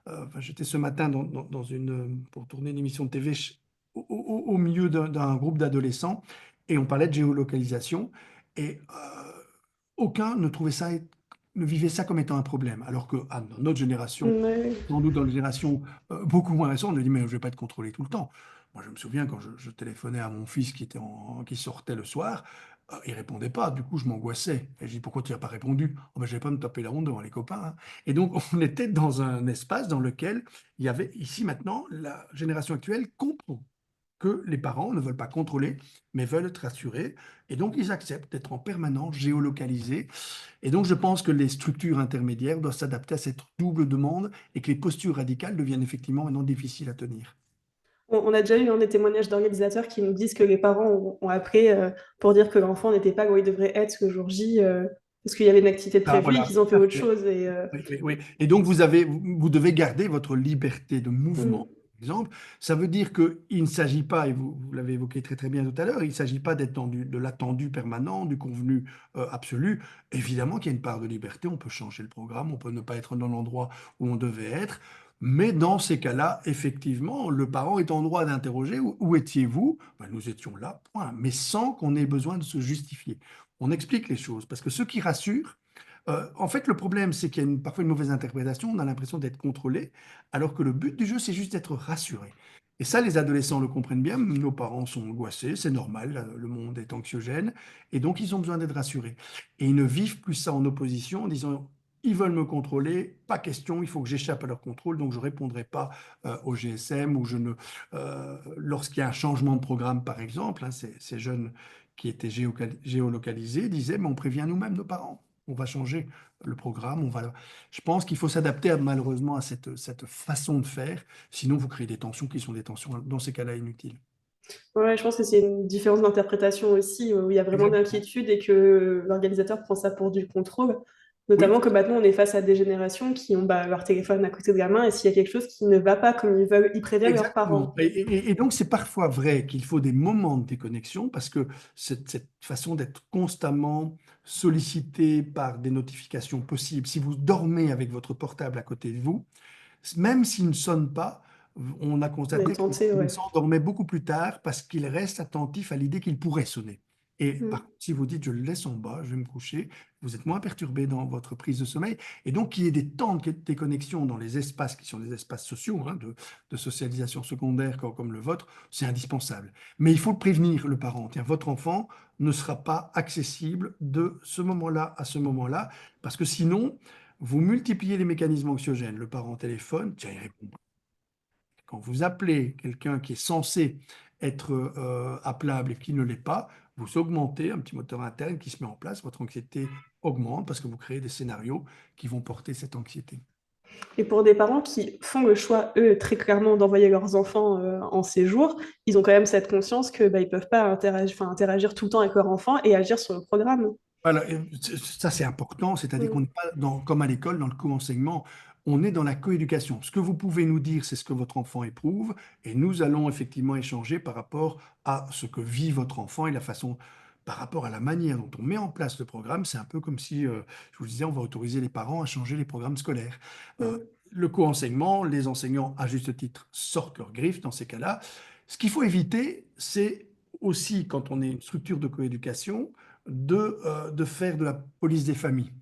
enfin, j'étais ce matin pour tourner une émission de TV au milieu d'un groupe d'adolescents et on parlait de géolocalisation et aucun ne trouvait ça, ne vivait ça comme étant un problème. Alors que dans notre génération, Ouais. sans doute dans les générations beaucoup moins récentes, on a dit mais je ne vais pas être contrôlé tout le temps. Moi, je me souviens quand je téléphonais à mon fils qui sortait le soir, il répondait pas. Du coup, je m'angoissais. Et je dis pourquoi tu n'as pas répondu? Oh, ben, je vais pas me taper la honte devant les copains, hein. Et donc, on était dans un espace dans lequel il y avait ici maintenant la génération actuelle comprend que les parents ne veulent pas contrôler, mais veulent être rassurés. Et donc, ils acceptent d'être en permanence géolocalisés. Et donc, je pense que les structures intermédiaires doivent s'adapter à cette double demande et que les postures radicales deviennent effectivement maintenant difficiles à tenir. On a déjà eu des témoignages d'organisateurs qui nous disent que les parents ont appelé pour dire que l'enfant n'était pas où il devrait être le jour J, parce qu'il y avait une activité de Ah, prévue et voilà, qu'ils ont tout fait à autre fait. chose. Et, Oui, oui, oui. Et donc, vous devez garder votre liberté de mouvement. mm, Par exemple, ça veut dire qu'il ne s'agit pas, et vous l'avez évoqué très très bien tout à l'heure, il ne s'agit pas d'être de l'attendu permanent, du convenu absolu. Évidemment qu'il y a une part de liberté, on peut changer le programme, on peut ne pas être dans l'endroit où on devait être, mais dans ces cas-là, effectivement, le parent est en droit d'interroger où étiez-vous? Ben, nous étions là, point, mais sans qu'on ait besoin de se justifier. On explique les choses, parce que ce qui rassure, en fait, le problème, c'est qu'il y a parfois une mauvaise interprétation. On a l'impression d'être contrôlé, alors que le but du jeu, c'est juste d'être rassuré. Et ça, les adolescents le comprennent bien. Nos parents sont angoissés, c'est normal, le monde est anxiogène, et donc ils ont besoin d'être rassurés. Et ils ne vivent plus ça en opposition, en disant, ils veulent me contrôler, pas question, il faut que j'échappe à leur contrôle, donc je ne répondrai pas au GSM ou je ne. Lorsqu'il y a un changement de programme, par exemple, hein, ces jeunes qui étaient géolocalisés disaient, mais on prévient nous-mêmes nos parents, on va changer le programme, Je pense qu'il faut s'adapter malheureusement à cette façon de faire, sinon vous créez des tensions qui sont des tensions dans ces cas-là inutiles. ouais, je pense que c'est une différence d'interprétation aussi, où il y a vraiment Exactement. d'inquiétude et que l'organisateur prend ça pour du contrôle. Notamment Oui, que maintenant, on est face à des générations qui ont leur téléphone à côté de la main et s'il y a quelque chose qui ne va pas comme ils veulent, ils préviennent leurs exactement. parents. Et donc c'est parfois vrai qu'il faut des moments de déconnexion parce que cette façon d'être constamment sollicité par des notifications possibles, si vous dormez avec votre portable à côté de vous, même s'il ne sonne pas, on a On est constaté que les tenté, ouais. adolescents dormaient beaucoup plus tard parce qu'ils restent attentifs à l'idée qu'il pourrait sonner. Et par Mm. contre, si vous dites je le laisse en bas, je vais me coucher, vous êtes moins perturbé dans votre prise de sommeil. Et donc, qu'il y ait des temps de déconnexion dans les espaces qui sont des espaces sociaux, hein, de socialisation secondaire comme le vôtre, c'est indispensable. Mais il faut le prévenir, le parent. Tiens, votre enfant ne sera pas accessible de ce moment-là à ce moment-là, parce que sinon, vous multipliez les mécanismes anxiogènes. Le parent téléphone, tiens, il répond pas. Quand vous appelez quelqu'un qui est censé être appelable et qui ne l'est pas, vous augmentez un petit moteur interne qui se met en place, votre anxiété augmente parce que vous créez des scénarios qui vont porter cette anxiété. Et pour des parents qui font le choix, eux, très clairement, d'envoyer leurs enfants en séjour, ils ont quand même cette conscience que ils peuvent pas interagir tout le temps avec leur enfant et agir sur le programme. Voilà, et ça c'est important, c'est-à-dire qu'on Mm. n'est pas comme à l'école, dans le co-enseignement, on est dans la coéducation. Ce que vous pouvez nous dire, c'est ce que votre enfant éprouve, et nous allons effectivement échanger par rapport à ce que vit votre enfant et la façon, par rapport à la manière dont on met en place le programme. C'est un peu comme si, je vous disais, on va autoriser les parents à changer les programmes scolaires. Euh, Mm. le co-enseignement, les enseignants, à juste titre, sortent leurs griffes dans ces cas-là. Ce qu'il faut éviter, c'est aussi, quand on est une structure de coéducation, de faire de la police des familles.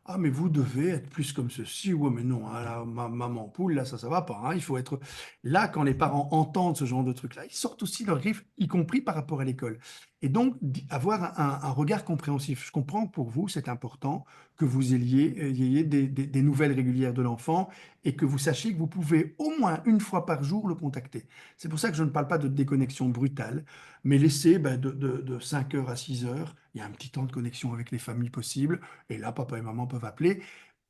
Ah, mais vous devez être plus comme ceci. Ouais, mais non, hein, là, maman poule, là, ça va pas, hein. Il faut être. Là, quand les parents entendent ce genre de truc-là, ils sortent aussi leurs griffes, y compris par rapport à l'école. Et donc, avoir un regard compréhensif. Je comprends que pour vous, c'est important que vous ayez des nouvelles régulières de l'enfant et que vous sachiez que vous pouvez au moins une fois par jour le contacter. C'est pour ça que je ne parle pas de déconnexion brutale, mais laisser de 5 heures à 6 heures, il y a un petit temps de connexion avec les familles possible. Et là, papa et maman peuvent appeler.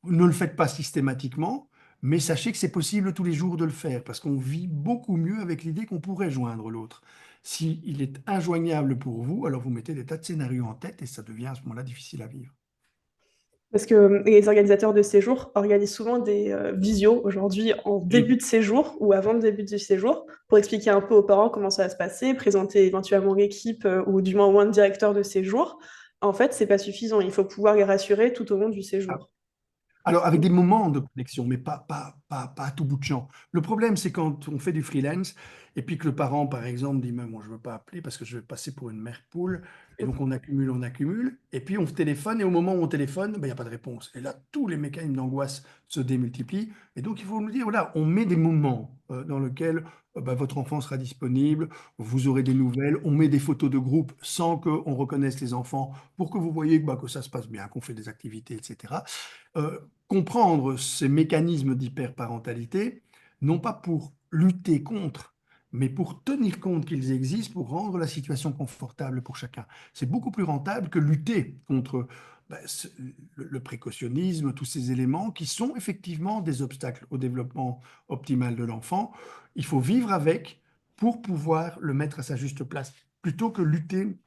Ne le faites pas systématiquement, mais sachez que c'est possible tous les jours de le faire, parce qu'on vit beaucoup mieux avec l'idée qu'on pourrait joindre l'autre. S'il est injoignable pour vous, alors vous mettez des tas de scénarios en tête et ça devient à ce moment-là difficile à vivre. Parce que les organisateurs de séjours organisent souvent des visios aujourd'hui en Oui. début de séjour ou avant le début du séjour pour expliquer un peu aux parents comment ça va se passer, présenter éventuellement l'équipe ou du moins au moins le directeur de séjour. En fait, c'est pas suffisant. Il faut pouvoir les rassurer tout au long du séjour. Alors, avec des moments de connexion, mais pas à tout bout de champ. Le problème, c'est quand on fait du freelance et puis que le parent, par exemple, dit, mais moi, je ne veux pas appeler parce que je vais passer pour une mère poule. Et donc, on accumule. Et puis, on téléphone et au moment où on téléphone, ben, il n'y a pas de réponse. Et là, tous les mécanismes d'angoisse se démultiplient. Et donc, il faut nous dire, voilà, on met des moments dans lesquels ben, votre enfant sera disponible, vous aurez des nouvelles, on met des photos de groupe sans qu'on reconnaisse les enfants pour que vous voyez bah, que ça se passe bien, qu'on fait des activités, etc. Comprendre ces mécanismes d'hyperparentalité, non pas pour lutter contre, mais pour tenir compte qu'ils existent, pour rendre la situation confortable pour chacun. C'est beaucoup plus rentable que lutter contre ben, le précautionnisme, tous ces éléments qui sont effectivement des obstacles au développement optimal de l'enfant. Il faut vivre avec pour pouvoir le mettre à sa juste place, plutôt que lutter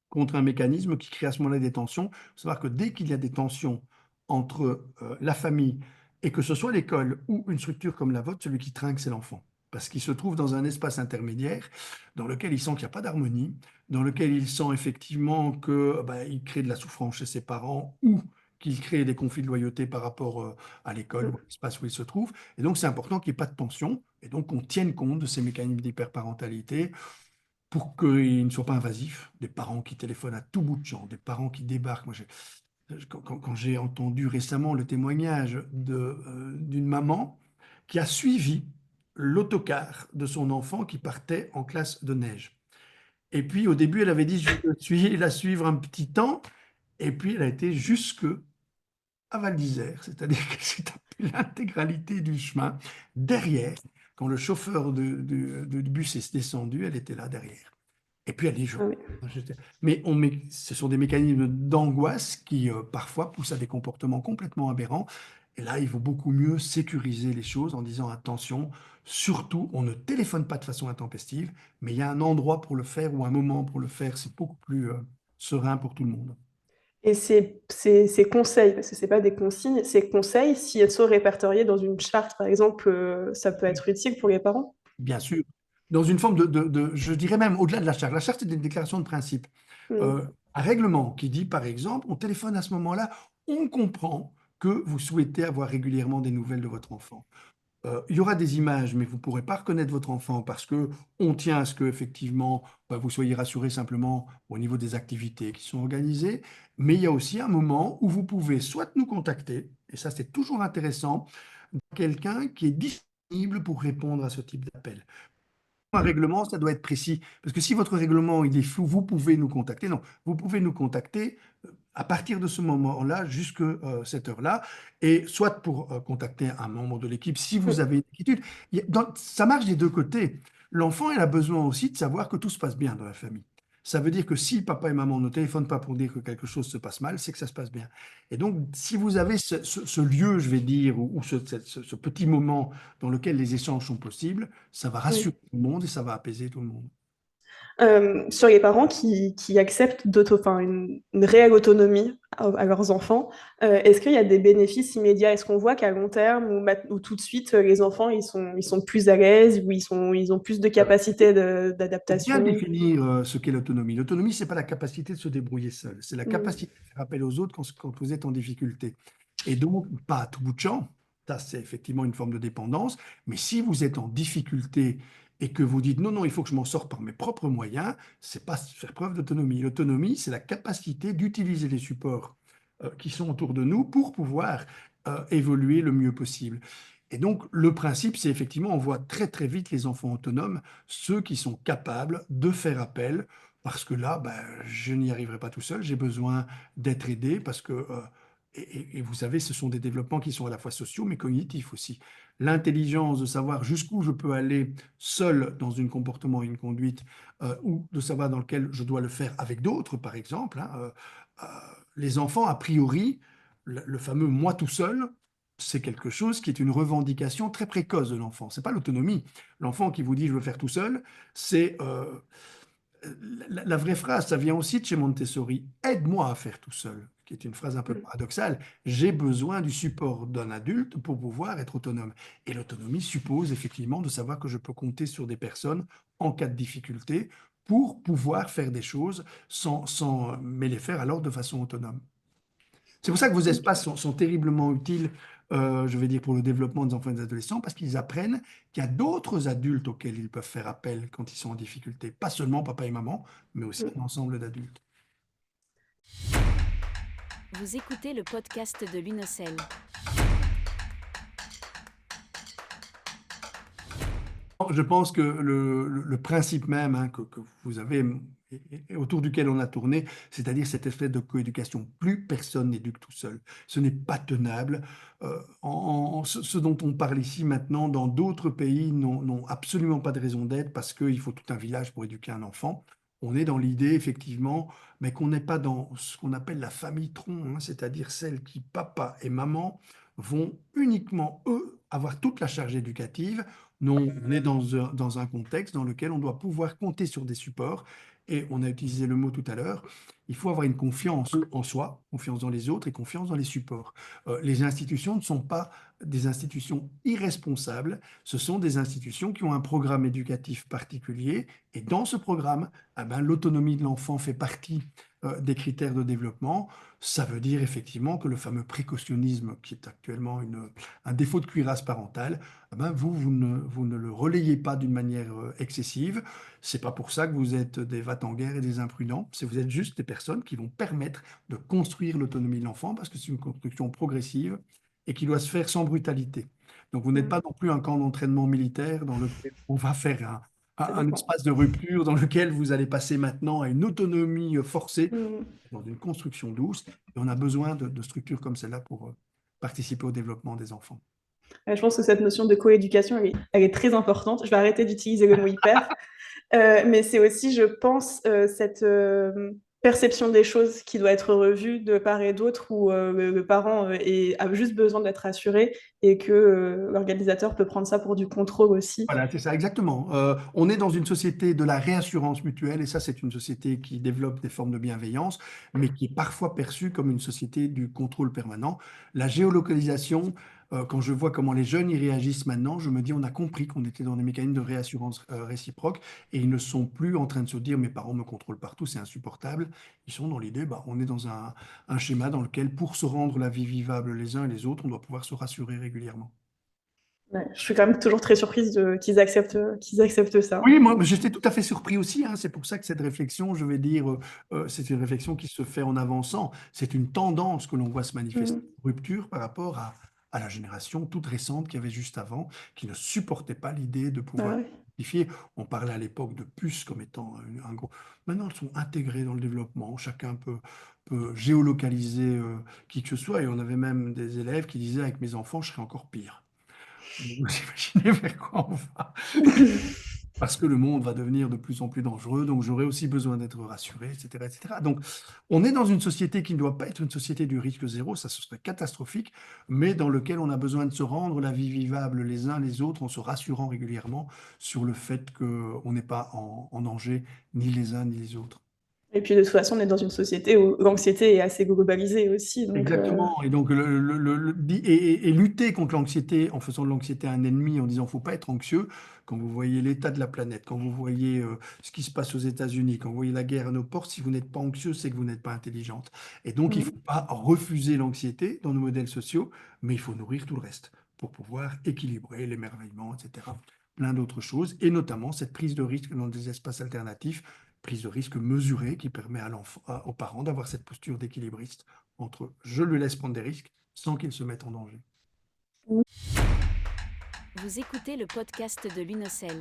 contre un mécanisme qui crée à ce moment-là des tensions. Il faut savoir que dès qu'il y a des tensions entre la famille et que ce soit l'école ou une structure comme la vôtre, celui qui trinque, c'est l'enfant. Parce qu'il se trouve dans un espace intermédiaire dans lequel il sent qu'il n'y a pas d'harmonie, dans lequel il sent effectivement que il crée de la souffrance chez ses parents ou qu'il crée des conflits de loyauté par rapport à l'école ou à l'espace où il se trouve. Et donc, c'est important qu'il n'y ait pas de tension et donc qu'on tienne compte de ces mécanismes d'hyperparentalité pour qu'ils ne soient pas invasifs, des parents qui téléphonent à tout bout de champ, des parents qui débarquent. Moi, quand j'ai entendu récemment le témoignage d'une maman qui a suivi l'autocar de son enfant qui partait en classe de neige. Et puis au début, elle avait dit, je vais la suivre un petit temps, et puis elle a été jusque à Val d'Isère, c'est-à-dire qu'elle s'est tapée l'intégralité du chemin derrière. Quand le chauffeur du bus est descendu, elle était là derrière. Et puis elle dit, Ah oui. mais ce sont des mécanismes d'angoisse qui parfois poussent à des comportements complètement aberrants. Et là, il vaut beaucoup mieux sécuriser les choses en disant attention, surtout, on ne téléphone pas de façon intempestive, mais il y a un endroit pour le faire ou un moment pour le faire. C'est beaucoup plus serein pour tout le monde. Et ces conseils, parce que c'est pas des consignes, ces conseils, si elles sont répertoriées dans une charte, par exemple, ça peut être utile pour les parents. Bien sûr, dans une forme je dirais même au-delà de la charte. La charte, c'est une déclaration de principe. Mm. Euh, un règlement qui dit, par exemple, on téléphone à ce moment-là, on comprend que vous souhaitez avoir régulièrement des nouvelles de votre enfant. Il y aura des images, mais vous ne pourrez pas reconnaître votre enfant parce que on tient à ce que effectivement vous soyez rassuré simplement au niveau des activités qui sont organisées. Mais il y a aussi un moment où vous pouvez soit nous contacter, et ça c'est toujours intéressant, quelqu'un qui est disponible pour répondre à ce type d'appel. Un règlement, ça doit être précis. Parce que si votre règlement il est flou, vous pouvez nous contacter. Non, vous pouvez nous contacter à partir de ce moment-là jusqu'à cette heure-là, et soit pour contacter un membre de l'équipe si vous Mm. avez une inquiétude. Ça marche des deux côtés. L'enfant, il a besoin aussi de savoir que tout se passe bien dans la famille. Ça veut dire que si papa et maman ne téléphonent pas pour dire que quelque chose se passe mal, c'est que ça se passe bien. Et donc, si vous avez ce lieu, je vais dire, ou ce petit moment dans lequel les échanges sont possibles, ça va Oui. rassurer tout le monde et ça va apaiser tout le monde. Sur les parents qui acceptent enfin, une réelle autonomie à leurs enfants, est-ce qu'il y a des bénéfices immédiats? Est-ce qu'on voit qu'à long terme ou tout de suite, les enfants ils sont plus à l'aise, ou ils ont plus de capacité Faut bien d'adaptation? définir ce qu'est l'autonomie. L'autonomie, c'est pas la capacité de se débrouiller seul, c'est la Mm. capacité de faire appel aux autres quand vous êtes en difficulté. Et donc, pas à tout bout de champ, ça c'est effectivement une forme de dépendance, mais si vous êtes en difficulté et que vous dites non, non, il faut que je m'en sorte par mes propres moyens, c'est pas faire preuve d'autonomie. L'autonomie, c'est la capacité d'utiliser les supports qui sont autour de nous pour pouvoir évoluer le mieux possible. Et donc, le principe, c'est effectivement, on voit très très vite les enfants autonomes, ceux qui sont capables de faire appel, parce que là, je n'y arriverai pas tout seul, j'ai besoin d'être aidé, parce que, et vous savez, ce sont des développements qui sont à la fois sociaux, mais cognitifs aussi. L'intelligence de savoir jusqu'où je peux aller seul dans un comportement et une conduite, ou de savoir dans lequel je dois le faire avec d'autres, par exemple, hein, euh, les enfants, a priori, le fameux moi tout seul, c'est quelque chose qui est une revendication très précoce de l'enfant. C'est pas l'autonomie. L'enfant qui vous dit je veux faire tout seul, c'est la vraie phrase, ça vient aussi de chez Montessori. Aide-moi à faire tout seul. qui est une phrase un peu Mm. paradoxale, j'ai besoin du support d'un adulte pour pouvoir être autonome. Et l'autonomie suppose effectivement de savoir que je peux compter sur des personnes en cas de difficulté pour pouvoir faire des choses mais les faire alors de façon autonome. C'est pour ça que vos Ok. espaces sont terriblement utiles, je vais dire, pour le développement des enfants et des adolescents, parce qu'ils apprennent qu'il y a d'autres adultes auxquels ils peuvent faire appel quand ils sont en difficulté. Pas seulement papa et maman, mais aussi Mm. un ensemble d'adultes. Vous écoutez le podcast de l'UNOCEL. Je pense que le principe même, hein, que vous avez, et autour duquel on a tourné, c'est-à-dire cette espèce de coéducation. Plus personne n'éduque tout seul. Ce n'est pas tenable. Ce dont on parle ici maintenant, dans d'autres pays, n'ont absolument pas de raison d'être parce qu'il faut tout un village pour éduquer un enfant. On est dans l'idée, effectivement, mais qu'on n'est pas dans ce qu'on appelle la famille tronc, hein, c'est-à-dire celle qui, papa et maman, vont uniquement, eux, avoir toute la charge éducative. Non, on est dans un contexte dans lequel on doit pouvoir compter sur des supports. Et on a utilisé le mot tout à l'heure, il faut avoir une confiance en soi, confiance dans les autres et confiance dans les supports. Les institutions ne sont pas des institutions irresponsables, ce sont des institutions qui ont un programme éducatif particulier. Et dans ce programme, eh ben, l'autonomie de l'enfant fait partie des critères de développement. Ça veut dire effectivement que le fameux précautionnisme, qui est actuellement un défaut de cuirasse parentale, eh ben, vous ne le relayez pas d'une manière excessive. C'est pas pour ça que vous êtes des va-t-en-guerre et des imprudents. Vous êtes juste des personnes qui vont permettre de construire l'autonomie de l'enfant parce que c'est une construction progressive et qui doit se faire sans brutalité. Donc vous n'êtes Mm. pas non plus un camp d'entraînement militaire dans lequel on va faire Ça un dépend. espace de rupture dans lequel vous allez passer maintenant à une autonomie forcée Mm. dans une construction douce. Et on a besoin de structures comme celle-là pour participer au développement des enfants. Je pense que cette notion de coéducation, elle est très importante. Je vais arrêter d'utiliser le mot hyper. Mais c'est aussi, je pense, cette perception des choses qui doit être revue de part et d'autre, où le parent a juste besoin d'être rassuré et que l'organisateur peut prendre ça pour du contrôle aussi. Voilà, c'est ça, exactement. On est dans une société de la réassurance mutuelle, et ça, c'est une société qui développe des formes de bienveillance, mais qui est parfois perçue comme une société du contrôle permanent. La géolocalisation, quand je vois comment les jeunes y réagissent maintenant, je me dis, on a compris qu'on était dans des mécanismes de réassurance réciproque, et ils ne sont plus en train de se dire, mes parents me contrôlent partout, c'est insupportable. Ils sont dans l'idée, bah, on est dans un schéma dans lequel, pour se rendre la vie vivable les uns et les autres, on doit pouvoir se rassurer régulièrement. Ouais, je suis quand même toujours très surprise qu'ils acceptent ça. Oui, moi, j'étais tout à fait surpris aussi, hein. C'est pour ça que cette réflexion, je vais dire, c'est une réflexion qui se fait en avançant. C'est une tendance que l'on voit se manifester, Mm. rupture par rapport à la génération toute récente qu'il y avait juste avant, qui ne supportait pas l'idée de Ah pouvoir ouais. identifier. On parlait à l'époque de puces comme étant un gros. Maintenant, elles sont intégrées dans le développement. Chacun peut géolocaliser qui que ce soit. Et on avait même des élèves qui disaient, avec mes enfants, je serais encore pire. Donc, vous imaginez vers quoi on va. Parce que le monde va devenir de plus en plus dangereux, donc j'aurai aussi besoin d'être rassuré, etc., etc. Donc, on est dans une société qui ne doit pas être une société du risque zéro, ça ce serait catastrophique, mais dans lequel on a besoin de se rendre la vie vivable les uns les autres en se rassurant régulièrement sur le fait qu'on n'est pas en danger, ni les uns ni les autres. Et puis de toute façon, on est dans une société où l'anxiété est assez globalisée aussi. Donc, Exactement. Et donc, et lutter contre l'anxiété en faisant de l'anxiété un ennemi, en disant faut pas être anxieux, quand vous voyez l'état de la planète, quand vous voyez ce qui se passe aux États-Unis, quand vous voyez la guerre à nos portes, si vous n'êtes pas anxieux, c'est que vous n'êtes pas intelligente. Et donc, il ne faut pas refuser l'anxiété dans nos modèles sociaux, mais il faut nourrir tout le reste pour pouvoir équilibrer l'émerveillement, etc. Plein d'autres choses, et notamment cette prise de risque dans des espaces alternatifs, prise de risque mesurée qui permet aux parents d'avoir cette posture d'équilibriste entre je lui laisse prendre des risques sans qu'il se mette en danger. Vous écoutez le podcast de l'UNOCEL.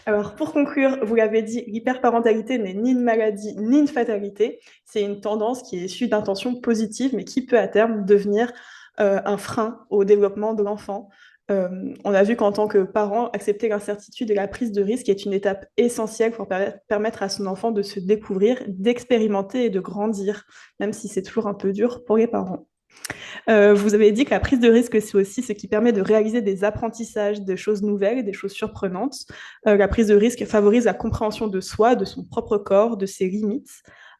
alors, pour conclure, vous l'avez dit, l'hyperparentalité n'est ni une maladie ni une fatalité. C'est une tendance qui est issue d'intentions positives, mais qui peut à terme devenir un frein au développement de l'enfant. On a vu qu'en tant que parent, accepter l'incertitude et la prise de risque est une étape essentielle pour permettre à son enfant de se découvrir, d'expérimenter et de grandir, même si c'est toujours un peu dur pour les parents. Vous avez dit que la prise de risque, c'est aussi ce qui permet de réaliser des apprentissages, des choses nouvelles, des choses surprenantes. La prise de risque favorise la compréhension de soi, de son propre corps, de ses limites.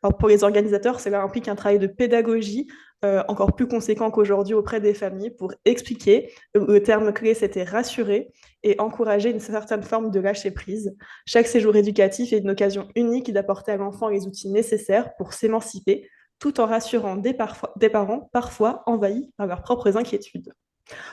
Alors pour les organisateurs, cela implique un travail de pédagogie encore plus conséquent qu'aujourd'hui auprès des familles pour expliquer. Le terme clé, c'était rassurer et encourager une certaine forme de lâcher prise. Chaque séjour éducatif est une occasion unique d'apporter à l'enfant les outils nécessaires pour s'émanciper, tout en rassurant des parents parfois envahis par leurs propres inquiétudes.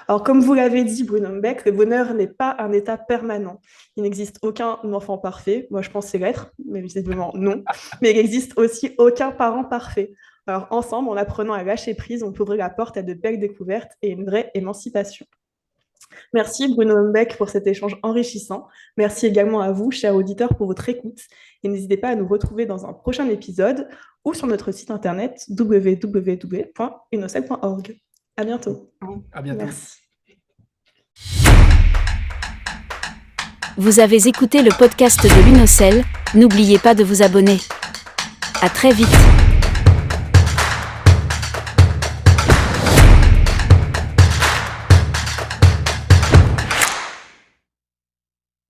Alors, comme vous l'avez dit, Bruno Mbeck, le bonheur n'est pas un état permanent. Il n'existe aucun enfant parfait. Moi, je pense que c'est l'être, mais visiblement non. Mais il n'existe aussi aucun parent parfait. Alors, ensemble, en apprenant à lâcher prise, on peut ouvrir la porte à de belles découvertes et une vraie émancipation. Merci Bruno Mbeck pour cet échange enrichissant. Merci également à vous, chers auditeurs, pour votre écoute. Et n'hésitez pas à nous retrouver dans un prochain épisode ou sur notre site internet www.unocel.org. À bientôt. À bientôt. Merci. Vous avez écouté le podcast de l'UNOCEL. N'oubliez pas de vous abonner. À très vite.